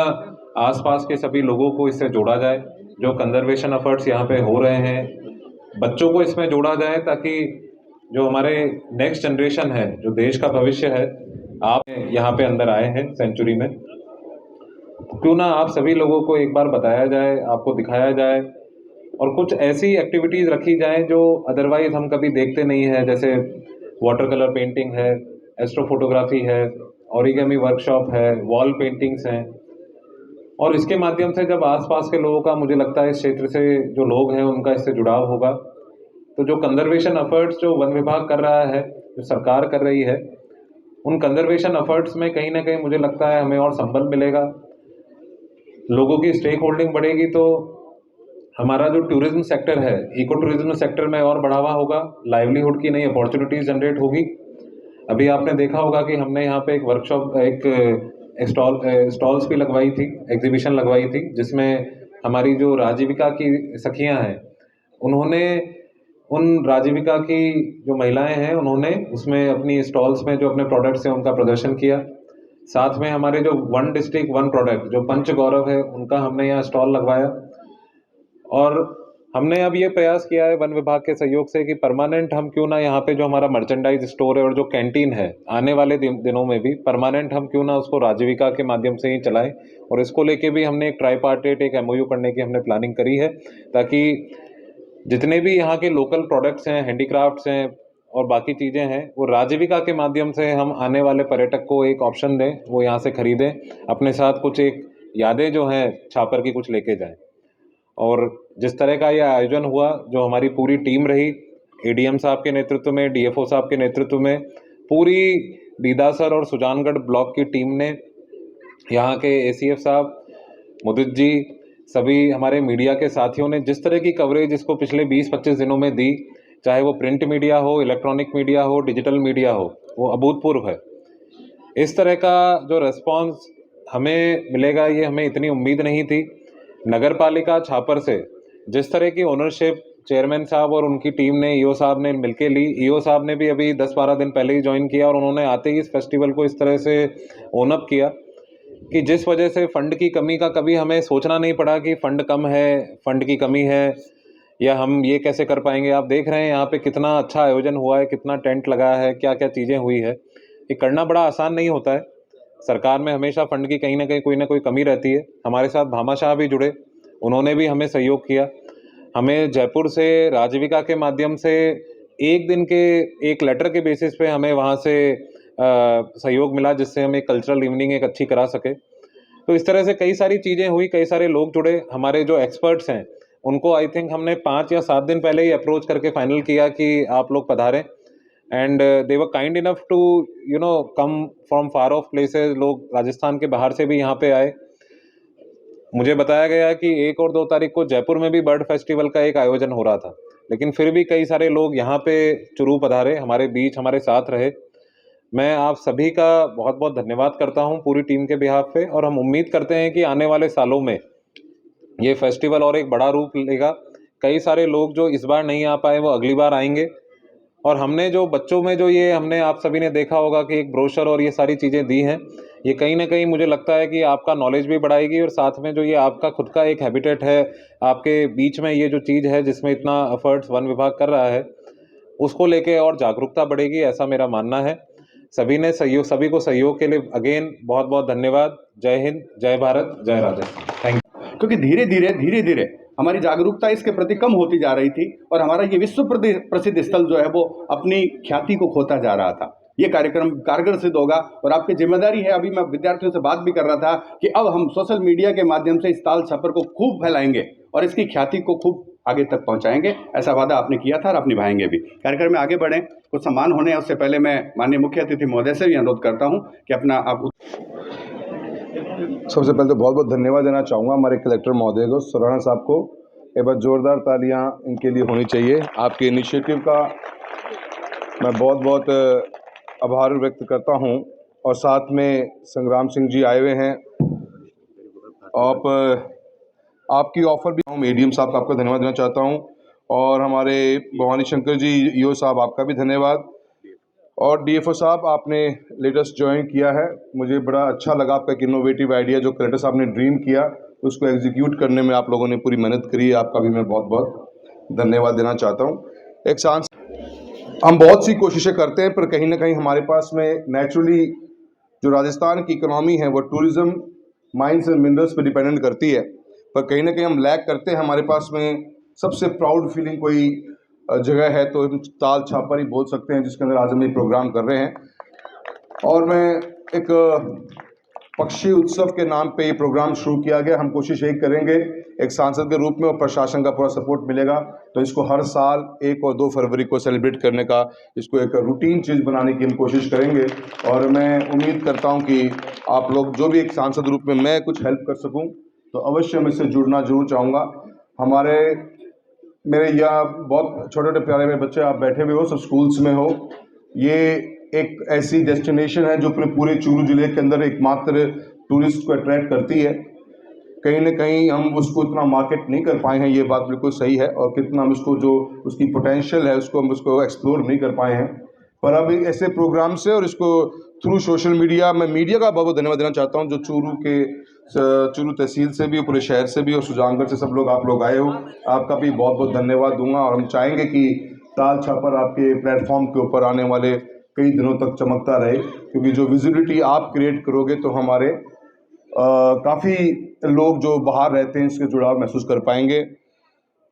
आसपास के सभी लोगों को इससे जोड़ा जाए। जो कंजर्वेशन एफर्ट्स यहाँ पे हो रहे हैं, बच्चों को इसमें जोड़ा जाए, ताकि जो हमारे नेक्स्ट जनरेशन है, जो देश का भविष्य है, आप यहाँ पे अंदर आए हैं सेंचुरी में, क्यों ना आप सभी लोगों को एक बार बताया जाए, आपको दिखाया जाए, और कुछ ऐसी एक्टिविटीज़ रखी जाएं जो अदरवाइज हम कभी देखते नहीं है, जैसे वाटर कलर पेंटिंग है, एस्ट्रो फोटोग्राफी है, ओरिगेमी वर्कशॉप है, वॉल पेंटिंग्स हैं। और इसके माध्यम से जब आसपास के लोगों का, मुझे लगता है इस क्षेत्र से जो लोग हैं उनका इससे जुड़ाव होगा, तो जो कंजर्वेशन एफर्ट्स जो वन विभाग कर रहा है, जो सरकार कर रही है, उन कंजर्वेशन एफर्ट्स में कहीं ना कहीं मुझे लगता है हमें और संबल मिलेगा, लोगों की स्टेक होल्डिंग बढ़ेगी, तो हमारा जो टूरिज्म सेक्टर है, इको टूरिज्म सेक्टर में और बढ़ावा होगा, लाइवलीहुड की नई अपॉर्चुनिटीज़ जनरेट होगी। अभी आपने देखा होगा कि हमने यहाँ पे एक वर्कशॉप, एक स्टॉल्स भी लगवाई थी, एग्जीबिशन लगवाई थी, जिसमें हमारी जो राजीविका की सखियाँ हैं, उन्होंने उन राजीविका की जो महिलाएं हैं, उन्होंने उसमें अपनी स्टॉल्स में जो अपने प्रोडक्ट्स हैं उनका प्रदर्शन किया। साथ में हमारे जो वन डिस्ट्रिक्ट वन प्रोडक्ट जो पंच गौरव है, उनका हमने यहाँ स्टॉल लगवाया। और हमने अब ये प्रयास किया है वन विभाग के सहयोग से कि परमानेंट हम क्यों ना यहाँ पे जो हमारा मर्चेंडाइज स्टोर है और जो कैंटीन है, आने वाले दिनों में भी परमानेंट हम क्यों ना उसको राजीविका के माध्यम से ही चलाएं। और इसको लेके भी हमने एक ट्राईपार्टेट, एक MOU करने की हमने प्लानिंग करी है, ताकि जितने भी यहाँ के लोकल प्रोडक्ट्स हैं, हैंडीक्राफ्ट्स हैं और बाकी चीज़ें हैं, वो राजीविका के माध्यम से हम आने वाले पर्यटक को एक ऑप्शन दें, वो यहाँ से खरीदें, अपने साथ कुछ एक यादें जो हैं छापर की कुछ लेके जाएं। और जिस तरह का ये आयोजन हुआ, जो हमारी पूरी टीम रही, ADM साहब के नेतृत्व में, DFO साहब के नेतृत्व में, पूरी बीदासर और सुजानगढ़ ब्लॉक की टीम ने, यहाँ के ACF साहब, मुदित जी, सभी हमारे मीडिया के साथियों ने जिस तरह की कवरेज इसको पिछले 20-25 दिनों में दी, चाहे वो प्रिंट मीडिया हो, इलेक्ट्रॉनिक मीडिया हो, डिजिटल मीडिया हो, वो अभूतपूर्व है। इस तरह का जो रिस्पॉन्स हमें मिलेगा, ये हमें इतनी उम्मीद नहीं थी। नगर पालिका छापर से जिस तरह की ओनरशिप चेयरमैन साहब और उनकी टीम ने, EO साहब ने मिलके ली, EO साहब ने भी अभी 10-12 दिन पहले ही ज्वाइन किया, और उन्होंने आते ही इस फेस्टिवल को इस तरह से ओनअप किया कि जिस वजह से फ़ंड की कमी का कभी हमें सोचना नहीं पड़ा कि फ़ंड कम है, फ़ंड की कमी है, या हम ये कैसे कर पाएंगे। आप देख रहे हैं यहाँ पे कितना अच्छा आयोजन हुआ है, कितना टेंट लगा है, क्या क्या चीज़ें हुई है। ये करना बड़ा आसान नहीं होता है। सरकार में हमेशा फ़ंड की कहीं ना कोई कमी रहती है। हमारे साथ भामा शाह भी जुड़े, उन्होंने भी हमें सहयोग किया। हमें जयपुर से राजीविका के माध्यम से एक दिन के एक लेटर के बेसिस पे हमें वहाँ से सहयोग मिला, जिससे हम एक कल्चरल इवनिंग एक अच्छी करा सके। तो इस तरह से कई सारी चीज़ें हुई, कई सारे लोग जुड़े। हमारे जो एक्सपर्ट्स हैं उनको आई थिंक हमने 5 या 7 दिन पहले ही अप्रोच करके फाइनल किया कि आप लोग पधारें, and they were kind enough to come from far off places. लोग राजस्थान के बाहर से भी यहाँ पे आए। मुझे बताया गया कि 1 और 2 तारीख को जयपुर में भी बर्ड फेस्टिवल का एक आयोजन हो रहा था, लेकिन फिर भी कई सारे लोग यहाँ पे चुरू पधारे, हमारे बीच हमारे साथ रहे। मैं आप सभी का बहुत बहुत धन्यवाद करता हूँ पूरी टीम के बिहाफ पे, और हम उम्मीद करते हैं कि आने वाले सालों में ये फेस्टिवल और एक बड़ा रूप लेगा। कई सारे लोग जो इस बार नहीं आ पाए वो अगली बार आएंगे। और हमने जो बच्चों में जो ये हमने आप सभी ने देखा होगा कि एक ब्रोशर और ये सारी चीज़ें दी हैं, ये कहीं ना कहीं मुझे लगता है कि आपका नॉलेज भी बढ़ाएगी, और साथ में जो ये आपका खुद का एक हैबिटेट है, आपके बीच में ये जो चीज़ है जिसमें इतना एफर्ट्स वन विभाग कर रहा है, उसको लेके और जागरूकता बढ़ेगी, ऐसा मेरा मानना है। सभी को सहयोग के लिए अगेन बहुत बहुत धन्यवाद। जय हिंद, जय भारत, जय राजस्थान। Thank you. क्योंकि धीरे धीरे हमारी जागरूकता इसके प्रति कम होती जा रही थी, और हमारा ये विश्व प्रसिद्ध स्थल जो है वो अपनी ख्याति को खोता जा रहा था। ये कार्यक्रम कारगर सिद्ध होगा, और आपकी जिम्मेदारी है, अभी मैं विद्यार्थियों से बात भी कर रहा था, कि अब हम सोशल मीडिया के माध्यम से इस ताल छापर को खूब फैलाएंगे और इसकी ख्याति को खूब आगे तक पहुंचाएंगे। ऐसा वादा आपने किया था और आप निभाएंगे भी। कार्यक्रम में आगे बढ़ें, कुछ सम्मान होने हैं, उससे पहले मैं माननीय मुख्य अतिथि महोदय से भी अनुरोध करता हूँ कि अपना आप। सबसे पहले तो बहुत बहुत धन्यवाद देना चाहूँगा हमारे कलेक्टर महोदय को, सुराणा साहब को। एक बार जोरदार तालियां इनके लिए होनी चाहिए। आपके इनिशिएटिव का मैं बहुत बहुत आभार व्यक्त करता हूं, और साथ में संग्राम सिंह जी आए हुए हैं। आपकी ऑफ़र भी हूँ, ADM साहब का आपका धन्यवाद देना चाहता हूं, और हमारे भवानी शंकर जी EO साहब आपका भी धन्यवाद, और DFO साहब आपने लेटेस्ट ज्वाइन किया है। मुझे बड़ा अच्छा लगा आपका एक इनोवेटिव आइडिया जो कलेक्टर साहब ने ड्रीम किया, उसको एग्जीक्यूट करने में आप लोगों ने पूरी मेहनत करी है। आपका भी मैं बहुत बहुत धन्यवाद देना चाहता हूँ। एक सांस, हम बहुत सी कोशिशें करते हैं, पर कहीं ना कहीं हमारे पास में नेचुरली जो राजस्थान की इकोनॉमी है वो टूरिज़्म, माइंस एंड मिनरल्स पर डिपेंडेंट करती है, पर कहीं ना कहीं हम लैक करते हैं। हमारे पास में सबसे प्राउड फीलिंग कोई जगह है तो हम ताल छापर ही बोल सकते हैं, जिसके अंदर आज हम ये प्रोग्राम कर रहे हैं। और मैं एक पक्षी उत्सव के नाम पे ये प्रोग्राम शुरू किया गया। हम कोशिश यही करेंगे, एक सांसद के रूप में और प्रशासन का पूरा सपोर्ट मिलेगा तो इसको हर साल 1 और 2 फरवरी को सेलिब्रेट करने का, इसको एक रूटीन चीज़ बनाने की हम कोशिश करेंगे। और मैं उम्मीद करता हूँ कि आप लोग जो भी एक सांसद रूप में मैं कुछ हेल्प कर सकूँ तो अवश्य मैं इससे जुड़ना जरूर चाहूँगा। मेरे यहाँ बहुत छोटे छोटे प्यारे मेरे बच्चे आप बैठे हुए हो, सब स्कूल्स में हो। ये एक ऐसी डेस्टिनेशन है जो पूरे चूरू जिले के अंदर एकमात्र टूरिस्ट को अट्रैक्ट करती है। कहीं ना कहीं हम उसको इतना मार्केट नहीं कर पाए हैं, ये बात बिल्कुल सही है, और कितना हम उसको जो उसकी पोटेंशियल है उसको हम उसको एक्सप्लोर नहीं कर पाए हैं। पर अब ऐसे प्रोग्राम से और इसको थ्रू सोशल मीडिया, मैं मीडिया का बहुत धन्यवाद देना चाहता हूँ जो चूरू तहसील से भी, पूरे शहर से भी और सुजानगढ़ से सब लोग आप लोग आए हो, आपका भी बहुत बहुत धन्यवाद दूंगा। और हम चाहेंगे कि ताल छापर आपके प्लेटफॉर्म के ऊपर आने वाले कई दिनों तक चमकता रहे, क्योंकि जो विजिबिलिटी आप क्रिएट करोगे तो हमारे काफ़ी लोग जो बाहर रहते हैं इसके जुड़ाव महसूस कर पाएंगे।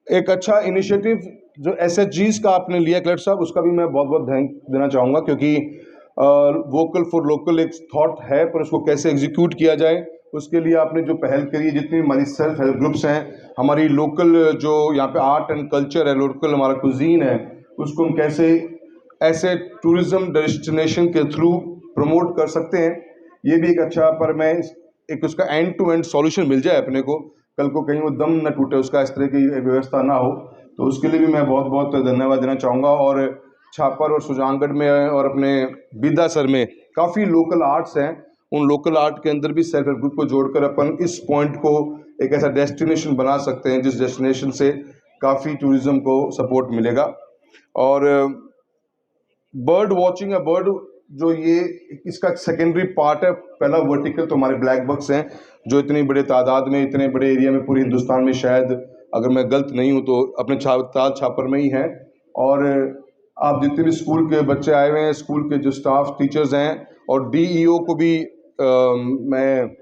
एक अच्छा इनिशिएटिव जो SHGs का आपने लिया कलेक्टर साहब, उसका भी मैं बहुत बहुत ध्यान देना चाहूँगा, क्योंकि वोकल फॉर लोकल एक थॉट है, पर उसको कैसे एग्जीक्यूट किया जाए उसके लिए आपने जो पहल करी है, जितनी हमारी सेल्फ हेल्प ग्रुप्स हैं, हमारी लोकल जो यहाँ पे आर्ट एंड कल्चर है, लोकल हमारा कुजीन है, उसको हम कैसे ऐसे टूरिज्म डेस्टिनेशन के थ्रू प्रमोट कर सकते हैं, ये भी एक अच्छा, पर मैं एक उसका एंड टू एंड सॉल्यूशन मिल जाए अपने को, कल को कहीं वो दम न टूटे उसका, इस तरह की व्यवस्था ना हो, तो उसके लिए भी मैं बहुत बहुत धन्यवाद देना चाहूँगा। और छापर और सुजानगढ़ में और अपने बिद्दासर में काफ़ी लोकल आर्ट्स हैं, उन लोकल आर्ट के अंदर भी सेल्फ हेल्प ग्रुप को जोड़कर अपन इस पॉइंट को एक ऐसा डेस्टिनेशन बना सकते हैं जिस डेस्टिनेशन से काफ़ी टूरिज़्म को सपोर्ट मिलेगा। और बर्ड वॉचिंग है, बर्ड जो ये इसका सेकेंडरी पार्ट है, पहला वर्टिकल तो हमारे ब्लैक बक्स हैं जो इतनी बड़े तादाद में, इतने बड़े एरिया में, पूरे हिंदुस्तान में शायद अगर मैं गलत नहीं हूँ तो अपने ताल छापर में ही हैं। और आप जितने भी स्कूल के बच्चे आए हुए हैं, स्कूल के जो स्टाफ टीचर्स हैं, और DEO को भी मैं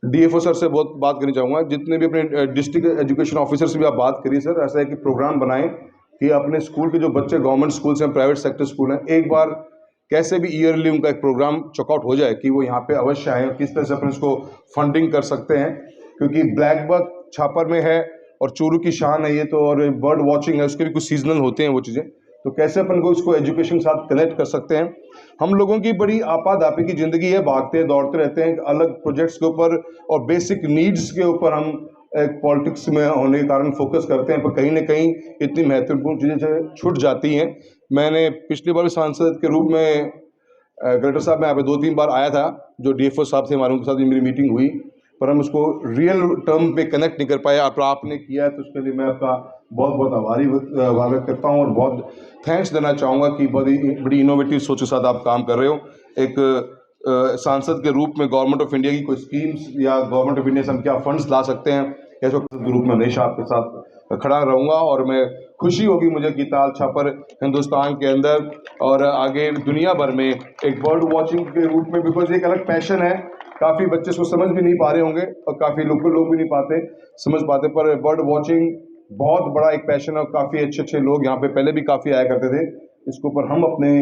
DFO सर से बहुत बात करनी चाहूँगा, जितने भी अपने डिस्ट्रिक्ट एजुकेशन ऑफिसर से भी आप बात करिए सर, ऐसा है कि प्रोग्राम बनाएं कि अपने स्कूल के जो बच्चे गवर्नमेंट स्कूल्स हैं, प्राइवेट सेक्टर स्कूल हैं, एक बार कैसे भी ईयरली उनका एक प्रोग्राम चेकआउट हो जाए कि वो यहाँ पे अवश्य आएँ, किस तरह से अपन इसको फंडिंग कर सकते हैं, क्योंकि ब्लैक बक छापर में है और चूरू की शान है ये तो, और बर्ड वॉचिंग है, उसके भी कुछ सीजनल होते हैं वो चीज़ें, तो कैसे अपन को इसको एजुकेशन के साथ कनेक्ट कर सकते हैं। हम लोगों की बड़ी आपाधापी की ज़िंदगी है, भागते दौड़ते रहते हैं अलग प्रोजेक्ट्स के ऊपर और बेसिक नीड्स के ऊपर हम एक पॉलिटिक्स में होने के कारण फोकस करते हैं, पर कहीं ना कहीं इतनी महत्वपूर्ण चीज़ें छूट जाती हैं। मैंने पिछली बार भी सांसद के रूप में कलेक्टर साहब मैं यहाँ पे 2-3 बार आया था, जो DFO साहब थे हमारे, उनके साथ मेरी मीटिंग हुई, पर हम उसको रियल टर्म पे कनेक्ट नहीं कर पाए। आपने किया है तो उसके लिए मैं आपका बहुत बहुत आभारी व्यक्त करता हूँ और बहुत थैंक्स देना चाहूँगा कि बड़ी इनोवेटिव सोच के साथ आप काम कर रहे हो। एक सांसद के रूप में गवर्नमेंट ऑफ इंडिया की कोई स्कीम्स या गवर्नमेंट ऑफ इंडिया से हम क्या फंड्स ला सकते हैं, ऐसे के रूप में हमेशा आपके साथ खड़ा रहूँगा। और मैं खुशी होगी मुझे कि ताल छापर हिंदुस्तान के अंदर और आगे दुनिया भर में एक बर्ड वॉचिंग के रूप में, बिकॉज एक अलग पैशन है, काफ़ी बच्चे इसको समझ भी नहीं पा रहे होंगे और काफ़ी लोग भी नहीं समझ पाते, पर बर्ड वॉचिंग बहुत बड़ा एक पैशन है और काफ़ी अच्छे लोग यहाँ पे पहले भी काफ़ी आया करते थे। इसके ऊपर हम अपने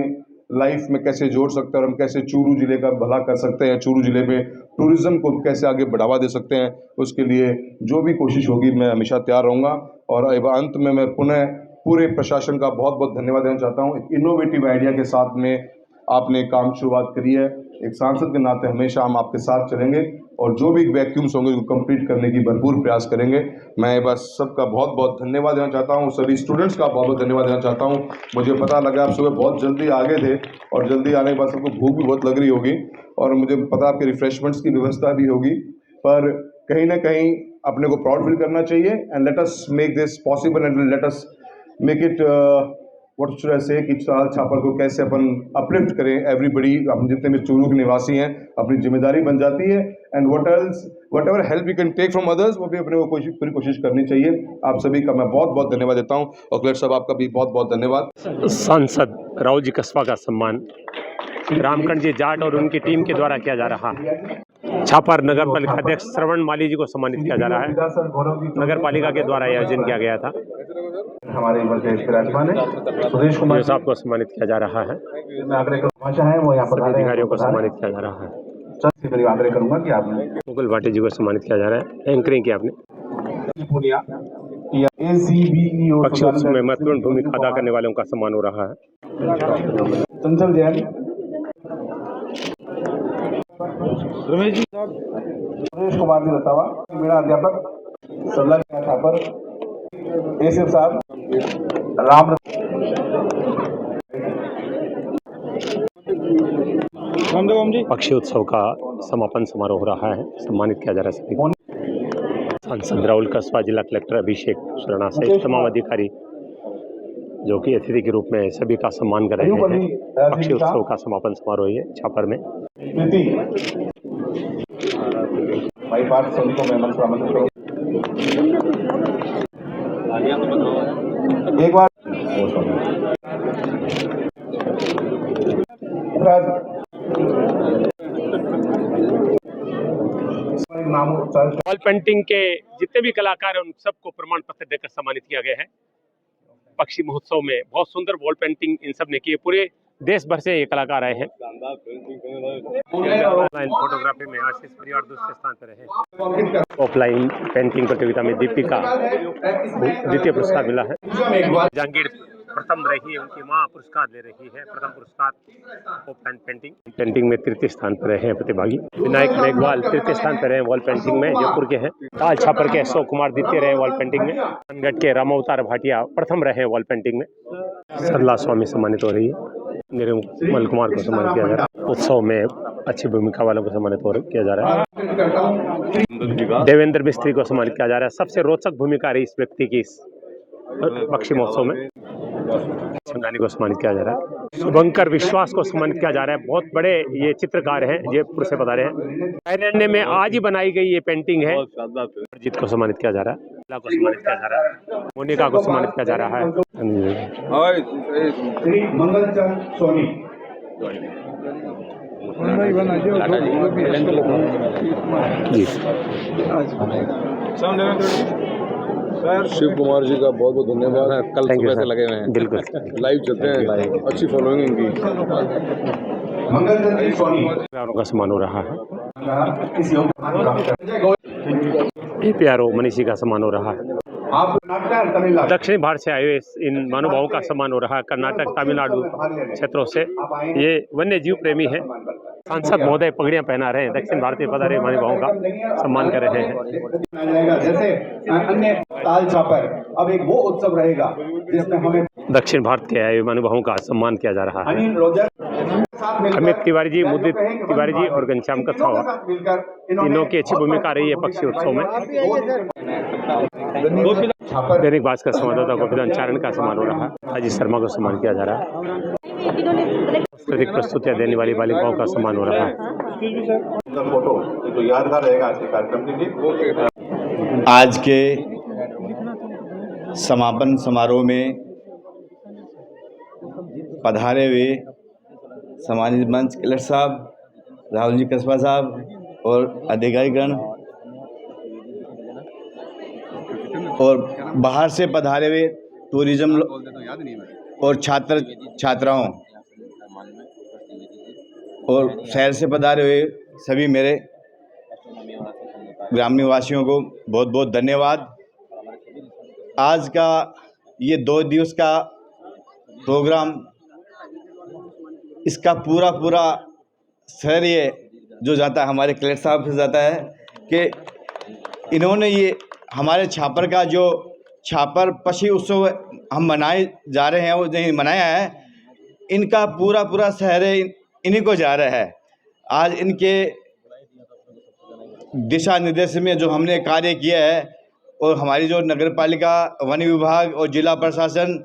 लाइफ में कैसे जोड़ सकते हैं और हम कैसे चूरू जिले का भला कर सकते हैं, चूरू जिले में टूरिज़्म को कैसे आगे बढ़ावा दे सकते हैं, उसके लिए जो भी कोशिश होगी मैं हमेशा तैयार रहूँगा। और अंत में मैं पुनः पूरे प्रशासन का बहुत बहुत धन्यवाद देना चाहता हूँ। एक इनोवेटिव आइडिया के साथ में आपने काम शुरुआत करी है, एक सांसद के नाते हमेशा हम आपके साथ चलेंगे और जो भी वैक्यूम्स होंगे उनको कंप्लीट करने की भरपूर प्रयास करेंगे। मैं बस सबका बहुत बहुत धन्यवाद देना चाहता हूँ, सभी स्टूडेंट्स का बहुत बहुत धन्यवाद देना चाहता हूँ। मुझे पता लगा आप सुबह बहुत जल्दी आ गए थे और जल्दी आने के बाद सबको भूख भी बहुत लग रही होगी और मुझे पता आपके रिफ्रेशमेंट्स की व्यवस्था भी होगी, पर कहीं ना कहीं अपने को प्राउड फील करना चाहिए। And let us make this possible and let us make it what should I से कि ताल छापर को कैसे अपन अपलिफ्ट करें, एवरीबडी, हम जितने भी चूरू के निवासी हैं, अपनी जिम्मेदारी बन जाती है। And whatever help you can take from others, वो भी अपने को पूरी कोशिश करनी चाहिए। आप सभी का मैं बहुत बहुत धन्यवाद देता हूँ और कलेक्टर साहब आपका भी बहुत बहुत धन्यवाद। सांसद राव जी कस्बा का सम्मान रामकंठ जी जाट और उनकी टीम के द्वारा किया जा रहा है। छापर नगर पालिका अध्यक्ष श्रवण माली जी को सम्मानित किया जा रहा है, नगर पालिका के द्वारा आयोजन किया गया था। हमारे विराजमान है सुरेश कुमार साहब को सम्मानित किया जा रहा है, मैं आग्रह भाषा है वो यहाँ पर अधिकारियों को सम्मानित किया जा रहा है। से मेरी आग्रह करूंगा कि आपने मुकुल भाटी जी को सम्मानित किया जा रहा है। एंकरिंग की आपने पक्षी उत्सव में महत्वपूर्ण भूमिका अदा करने वालों का सम्मान हो रहा है। चंचल जैन, रमेश जी साहब, सुरेश कुमार जी रतावा, मेरा अध्यापक सरला ठापर, एसएफ साहब, राम पक्षी उत्सव का समापन समारोह हो रहा है। सम्मानित किया जा रहा है सभी को। सांसद राहुल कस्बा, जिला कलेक्टर अभिषेक सुराणा सहित तमाम अधिकारी जो कि अतिथि के रूप में सभी का सम्मान कर रहे हैं। पक्षी उत्सव का समापन समारोह है छापर में। एक बार वॉल पेंटिंग के जितने भी कलाकार हैं उन सबको प्रमाण पत्र देकर सम्मानित किया गया है। पक्षी महोत्सव में बहुत सुंदर वॉल पेंटिंग इन सब ने की है। पूरे देश भर से ये कलाकार आए हैं। ऑनलाइन फोटोग्राफी में आशीष परिवार दूसरे स्थान पर रहे। ऑफलाइन पेंटिंग प्रतियोगिता में दीपिका द्वितीय पुरस्कार मिला है। जहांगीर प्रथम रही है, उनकी मां पुरस्कार ले रही है, प्रथम पुरस्कार ऑफलाइन पेंटिंग में तृतीय स्थान पर रहे हैं प्रतिभागी। विनायक मेघवाल तृतीय स्थान पर रहे वॉल पेंटिंग में, जयपुर के हैं। ताल छापर के अशोक कुमार द्वितीय रहे वॉल पेंटिंग में। अनगढ़ के रामावतार भाटिया प्रथम रहे वॉल पेंटिंग में। सरला स्वामी सम्मानित हो रही है। निर्मल कुमार को सम्मानित किया जा रहा है। उत्सव में अच्छी भूमिका वालों को सम्मानित किया जा रहा है। देवेंद्र मिस्त्री को सम्मानित किया जा रहा है। सबसे रोचक भूमिका रही इस व्यक्ति की इस पक्षी महोत्सव में। संगानी को सम्मानित किया जा रहा है। शुभंकर विश्वास को सम्मानित किया जा रहा है। बहुत बड़े ये चित्रकार हैं, जयपुर से पधारे हैं। अभयारण्य में आज ही बनाई गई ये पेंटिंग है। जीत को सम्मानित किया जा रहा है। को सम्मानित किया जा रहा है। मोनिका को सम्मानित किया जा रहा है। मंगलचंद सोनी, शिव कुमार जी का बहुत बहुत धन्यवाद। कल सुबह से लगे हुए हैं, बिल्कुल लाइव चलते हैं, अच्छी फॉलोइंग इनकी। का सम्मान हो रहा है। प्यारो मनीषी का सम्मान हो रहा है। दक्षिण भारत से आए हुए इन महानुभावों का सम्मान हो रहा है। कर्नाटक, तमिलनाडु क्षेत्रों से ये वन्य जीव प्रेमी है। सांसद महोदय पगड़ियां पहना रहे हैं। दक्षिण भारतीय पधारे महानुभावों का सम्मान कर रहे हैं। जैसे अन्य ताल छापर, अब एक वो उत्सव रहेगा जिसमें हमें दक्षिण भारत के आए हुए महानुभावों का सम्मान किया जा रहा है। अमित तिवारी जी, मुदित तिवारी जी और घनश्याम कथावा, तीनों की अच्छी भूमिका रही है पक्षी उत्सव में। दैनिक भास्कर संवाददाता गोपीदान चारण का सम्मान हो रहा है। अजीत शर्मा को सम्मान किया जा रहा है। सांस्कृतिक प्रस्तुतियां देने वाली बालिकाओं का सम्मान हो रहा है। फोटो तो यादगार रहेगा आज के कार्यक्रम के लिए। आज के समापन समारोह में पधारे हुए सम्मानित मंच कलेक्टर साहब, राहुल जी कस्बा साहब और अधिकारीगण और बाहर से पधारे हुए टूरिज्म और छात्र छात्राओं और शहर से पधारे हुए सभी मेरे ग्रामीण वासियों को बहुत बहुत धन्यवाद। आज का ये 2 दिवस का प्रोग्राम, इसका पूरा श्रेय जो जाता है हमारे कलेक्टर साहब से जाता है कि इन्होंने ये हमारे छापर का जो छापर पक्षी उत्सव हम मनाए जा रहे हैं, वो नहीं मनाया है, इनका पूरा श्रेय इन्हीं को जा रहा है। आज इनके दिशा निर्देश में जो हमने कार्य किया है और हमारी जो नगर पालिका, वन विभाग और जिला प्रशासन,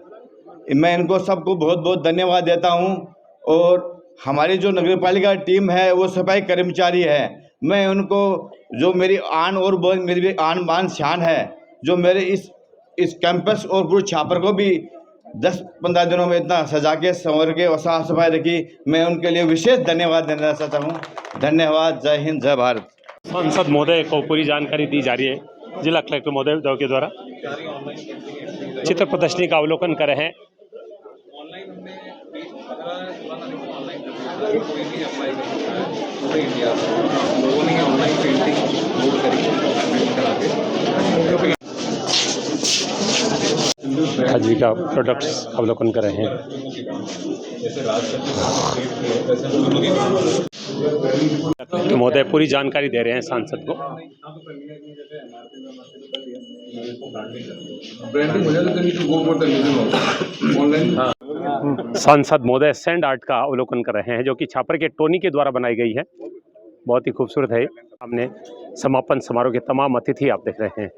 मैं इनको सबको बहुत बहुत धन्यवाद देता हूं। और हमारी जो नगर पालिका टीम है वो सफाई कर्मचारी है, मैं उनको जो मेरी आन और मेरी आन बान शान है, जो मेरे इस कैंपस और पूरे छापर को भी 10-15 दिनों में इतना सजा के संवर के और साफ सफाई रखी, मैं उनके लिए विशेष धन्यवाद देना चाहता हूँ। धन्यवाद। जय हिंद, जय भारत। सांसद महोदय को पूरी जानकारी दी जा रही है। जिला कलेक्टर महोदय के द्वारा चित्र प्रदर्शनी का अवलोकन कर रहे हैं। कि कोई भी अप्लाई कर सकता है पूरे इंडिया में। लोगों ने ऑनलाइन पेंटिंग लोड करी पेंट करा के आज जी का प्रोडक्ट्स अवलोकन कर रहे हैं। जैसे राज तो महोदय पूरी जानकारी दे रहे हैं सांसद को। सांसद महोदय सैंड आर्ट का अवलोकन कर रहे हैं जो कि छापर के टोनी के द्वारा बनाई गई है। बहुत ही खूबसूरत है। हमने समापन समारोह के तमाम अतिथि आप देख रहे हैं।